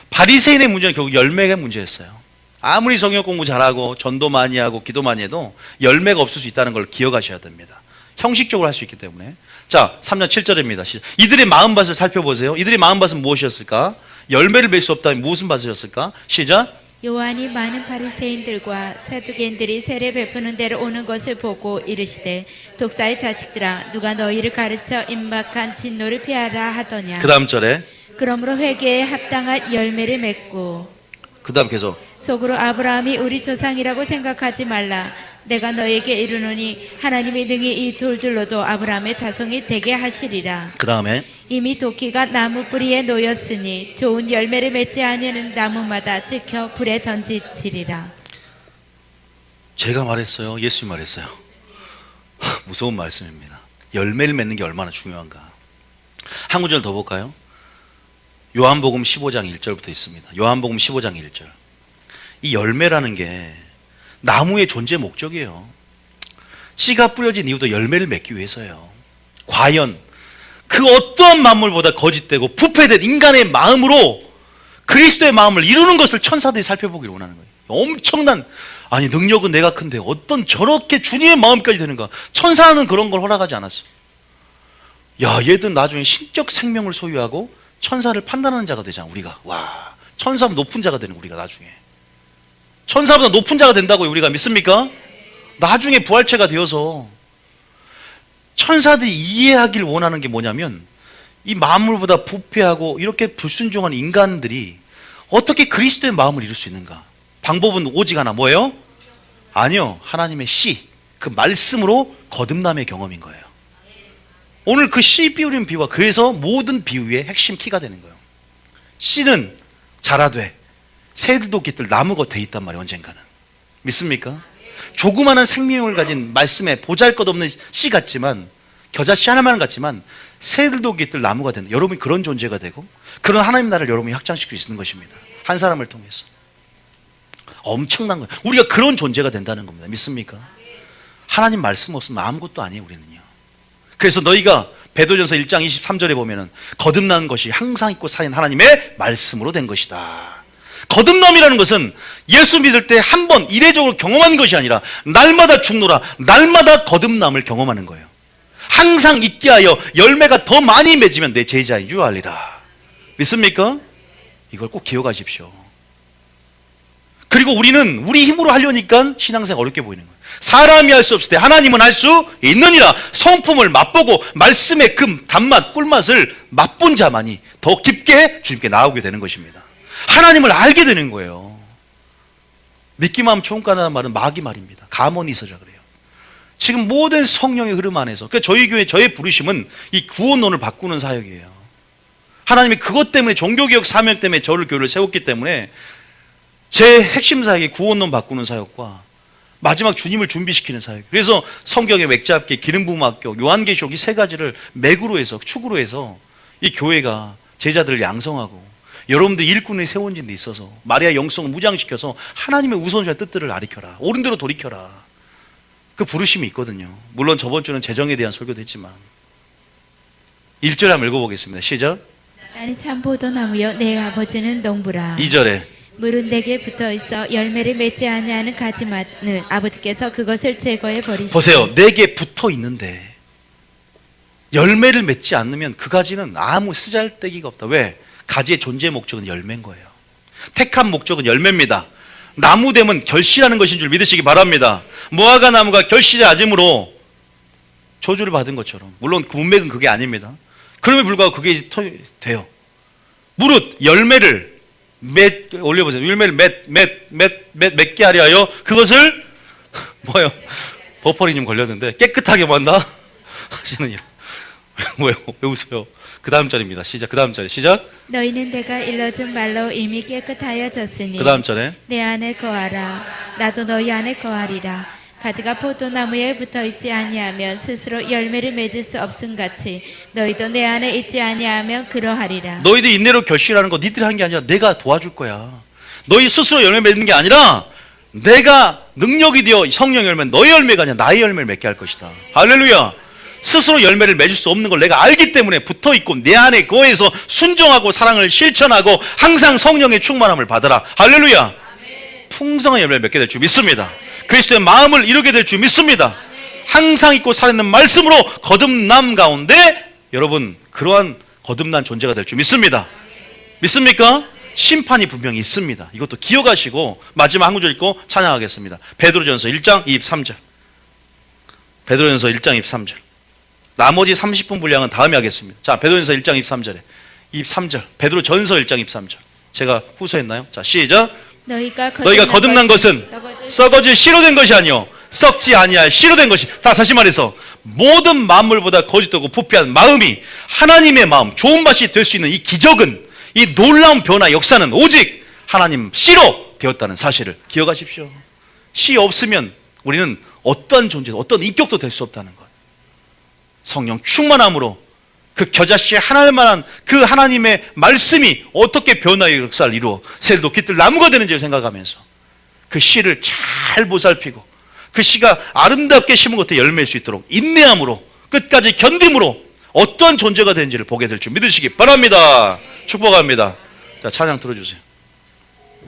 바리새인의 문제는 결국 열매가 문제였어요. 아무리 성경 공부 잘하고 전도 많이 하고 기도 많이 해도 열매가 없을 수 있다는 걸 기억하셔야 됩니다. 형식적으로 할 수 있기 때문에. 자, 3장 7절입니다. 이들의 마음밭을 살펴보세요. 이들의 마음밭은 무엇이었을까? 열매를 맺을 수 없다면 무슨 밭이었을까? 시작. 요한이 많은 바리새인들과 사두개인들이 세례 베푸는 데로 오는 것을 보고 이르시되 독사의 자식들아 누가 너희를 가르쳐 임박한 진노를 피하라 하더냐. 그 다음 절에 그러므로 회개에 합당한 열매를 맺고 그 다음 계속 속으로 아브라함이 우리 조상이라고 생각하지 말라. 내가 너에게 이르노니 하나님이 능히 이 돌들로도 아브라함의 자손이 되게 하시리라. 그 다음에 이미 도끼가 나무 뿌리에 놓였으니 좋은 열매를 맺지 아니하는 나무마다 찍혀 불에 던지치리라. 제가 말했어요? 예수님 말했어요? 무서운 말씀입니다. 열매를 맺는 게 얼마나 중요한가. 한 구절 더 볼까요? 요한복음 15장 1절부터 있습니다. 요한복음 15장 1절. 이 열매라는 게 나무의 존재 목적이에요. 씨가 뿌려진 이유도 열매를 맺기 위해서예요. 과연 그 어떠한 만물보다 거짓되고 부패된 인간의 마음으로 그리스도의 마음을 이루는 것을 천사들이 살펴보기를 원하는 거예요. 엄청난, 아니 능력은 내가 큰데 어떤 저렇게 주님의 마음까지 되는가. 천사는 그런 걸 허락하지 않았어. 야, 얘들 나중에 신적 생명을 소유하고 천사를 판단하는 자가 되잖아. 우리가. 와, 천사보다 높은 자가 되는 우리가 나중에. 천사보다 높은 자가 된다고 우리가 믿습니까? 나중에 부활체가 되어서. 천사들이 이해하길 원하는 게 뭐냐면 이 만물보다 부패하고 이렇게 불순종한 인간들이 어떻게 그리스도의 마음을 이룰 수 있는가. 방법은 오직 하나, 뭐예요? 아니요, 하나님의 씨, 그 말씀으로 거듭남의 경험인 거예요. 오늘 그 씨 비우는 비유가 그래서 모든 비유의 핵심 키가 되는 거예요. 씨는 자라되 새들도 깃들 나무가 돼 있단 말이에요. 언젠가는. 믿습니까? 조그마한 생명을 가진 말씀에 보잘것없는 씨 같지만, 겨자씨 하나만 같지만 새들도 깃들 나무가 된다. 여러분이 그런 존재가 되고 그런 하나님 나라를 여러분이 확장시킬 수 있는 것입니다. 한 사람을 통해서. 엄청난 거예요. 우리가 그런 존재가 된다는 겁니다. 믿습니까? 하나님 말씀 없으면 아무것도 아니에요. 우리는요. 그래서 너희가 베드로전서 1장 23절에 보면은 거듭난 것이 항상 있고 살인 하나님의 말씀으로 된 것이다. 거듭남이라는 것은 예수 믿을 때 한 번 이례적으로 경험한 것이 아니라 날마다 죽노라, 날마다 거듭남을 경험하는 거예요. 항상 있게 하여 열매가 더 많이 맺으면 내 제자인 줄 알리라. 믿습니까? 이걸 꼭 기억하십시오. 그리고 우리는 우리 힘으로 하려니까 신앙생활 어렵게 보이는 거예요. 사람이 할 수 없을 때 하나님은 할 수 있느니라. 성품을 맛보고 말씀의 그 단맛, 꿀맛을 맛본 자만이 더 깊게 주님께 나오게 되는 것입니다. 하나님을 알게 되는 거예요. 믿기만 하면 좋은 까다는 말은 마귀 말입니다. 가모니서자 그래요. 지금 모든 성령의 흐름 안에서, 그러니까 저희 교회 저의 부르심은 이 구원론을 바꾸는 사역이에요. 하나님이 그것 때문에 종교개혁 사명 때문에 저를 교회를 세웠기 때문에 제 핵심 사역이 구원론 바꾸는 사역과 마지막 주님을 준비시키는 사역. 그래서 성경의 맥잡기, 기름부음학교, 요한계시록 이 세 가지를 맥으로 해서, 축으로 해서 이 교회가 제자들을 양성하고 여러분들 일꾼을 세운 데 있어서 마리아 영성을 무장시켜서 하나님의 우선주의 뜻들을 아리켜라. 옳은 대로 돌이켜라. 그 부르심이 있거든요. 물론 저번 주는 재정에 대한 설교도 했지만 1절 한번 읽어보겠습니다. 시작. 나는 참 포도나무여 내 아버지는 농부라. 2절에 물은 내게 붙어 있어 열매를 맺지 아니하는 가지만은 아버지께서 그것을 제거해 버리시고. 보세요. 내게 붙어 있는데 열매를 맺지 않으면 그 가지는 아무 쓰잘데기가 없다. 왜? 가지의 존재 목적은 열매인 거예요. 택한 목적은 열매입니다. 나무됨은 결실하는 것인 줄 믿으시기 바랍니다. 무화과 나무가 결실이 아짐으로 저주를 받은 것처럼, 물론 그 문맥은 그게 아닙니다. 그럼에 불구하고 그게 돼요. 무릇 열매를 올려보세요. 열매를 맺게 하려 하여 그것을 뭐요? 버퍼리님 걸렸는데 깨끗하게 만다 하시는 일. 왜요? 왜 웃어요? 그 다음 절입니다. 시작. 그 다음 절에 시작. 너희는 내가 일러준 말로 이미 깨끗하여졌으니 그 다음 절에 내 안에 거하라. 나도 너희 안에 거하리라. 가지가 포도나무에 붙어 있지 아니하면 스스로 열매를 맺을 수 없음같이 너희도 내 안에 있지 아니하면 그러하리라. 너희들 인내로 결실하는 거 니들이 하는 게 아니라 내가 도와줄 거야. 너희 스스로 열매 맺는 게 아니라 내가 능력이 되어 성령 열매는 너의 열매가 아니라 나의 열매를 맺게 할 것이다. 할렐루야. 스스로 열매를 맺을 수 없는 걸 내가 알기 때문에 붙어있고 내 안에 거해서 순종하고 사랑을 실천하고 항상 성령의 충만함을 받으라. 할렐루야. 아멘. 풍성한 열매를 맺게 될 줄 믿습니다. 그리스도의 마음을 이루게 될 줄 믿습니다. 아멘. 항상 있고 살아있는 말씀으로 거듭남 가운데 여러분 그러한 거듭난 존재가 될 줄 믿습니다. 믿습니까? 심판이 분명히 있습니다. 이것도 기억하시고 마지막 한 구절 읽고 찬양하겠습니다. 베드로전서 1장 23절. 베드로전서 1장 23절. 나머지 30분 분량은 다음에 하겠습니다. 자, 베드로전서 1장 23절에 23절. 베드로전서 1장 23절. 제가 후서했나요? 자, 시작. 너희가 거듭난 것은 썩어질 씨로 된 것이 아니요 썩지 아니할 씨로 된 것이. 다시 말해서 모든 만물보다 거짓되고 부패한 마음이 하나님의 마음, 좋은 맛이 될 수 있는 이 기적은, 이 놀라운 변화 역사는 오직 하나님 씨로 되었다는 사실을 기억하십시오. 씨 없으면 우리는 어떤 존재, 어떤 인격도 될 수 없다는 것. 성령 충만함으로 그 겨자씨에 하나님 만한 그 하나님의 말씀이 어떻게 변화의 역사를 이루어 새도 깃들 나무가 되는지를 생각하면서 그 씨를 잘 보살피고 그 씨가 아름답게 심은 것에 열매일 수 있도록 인내함으로 끝까지 견딤으로 어떤 존재가 되는지를 보게 될 줄 믿으시기 바랍니다. 축복합니다. 자, 찬양 들어주세요.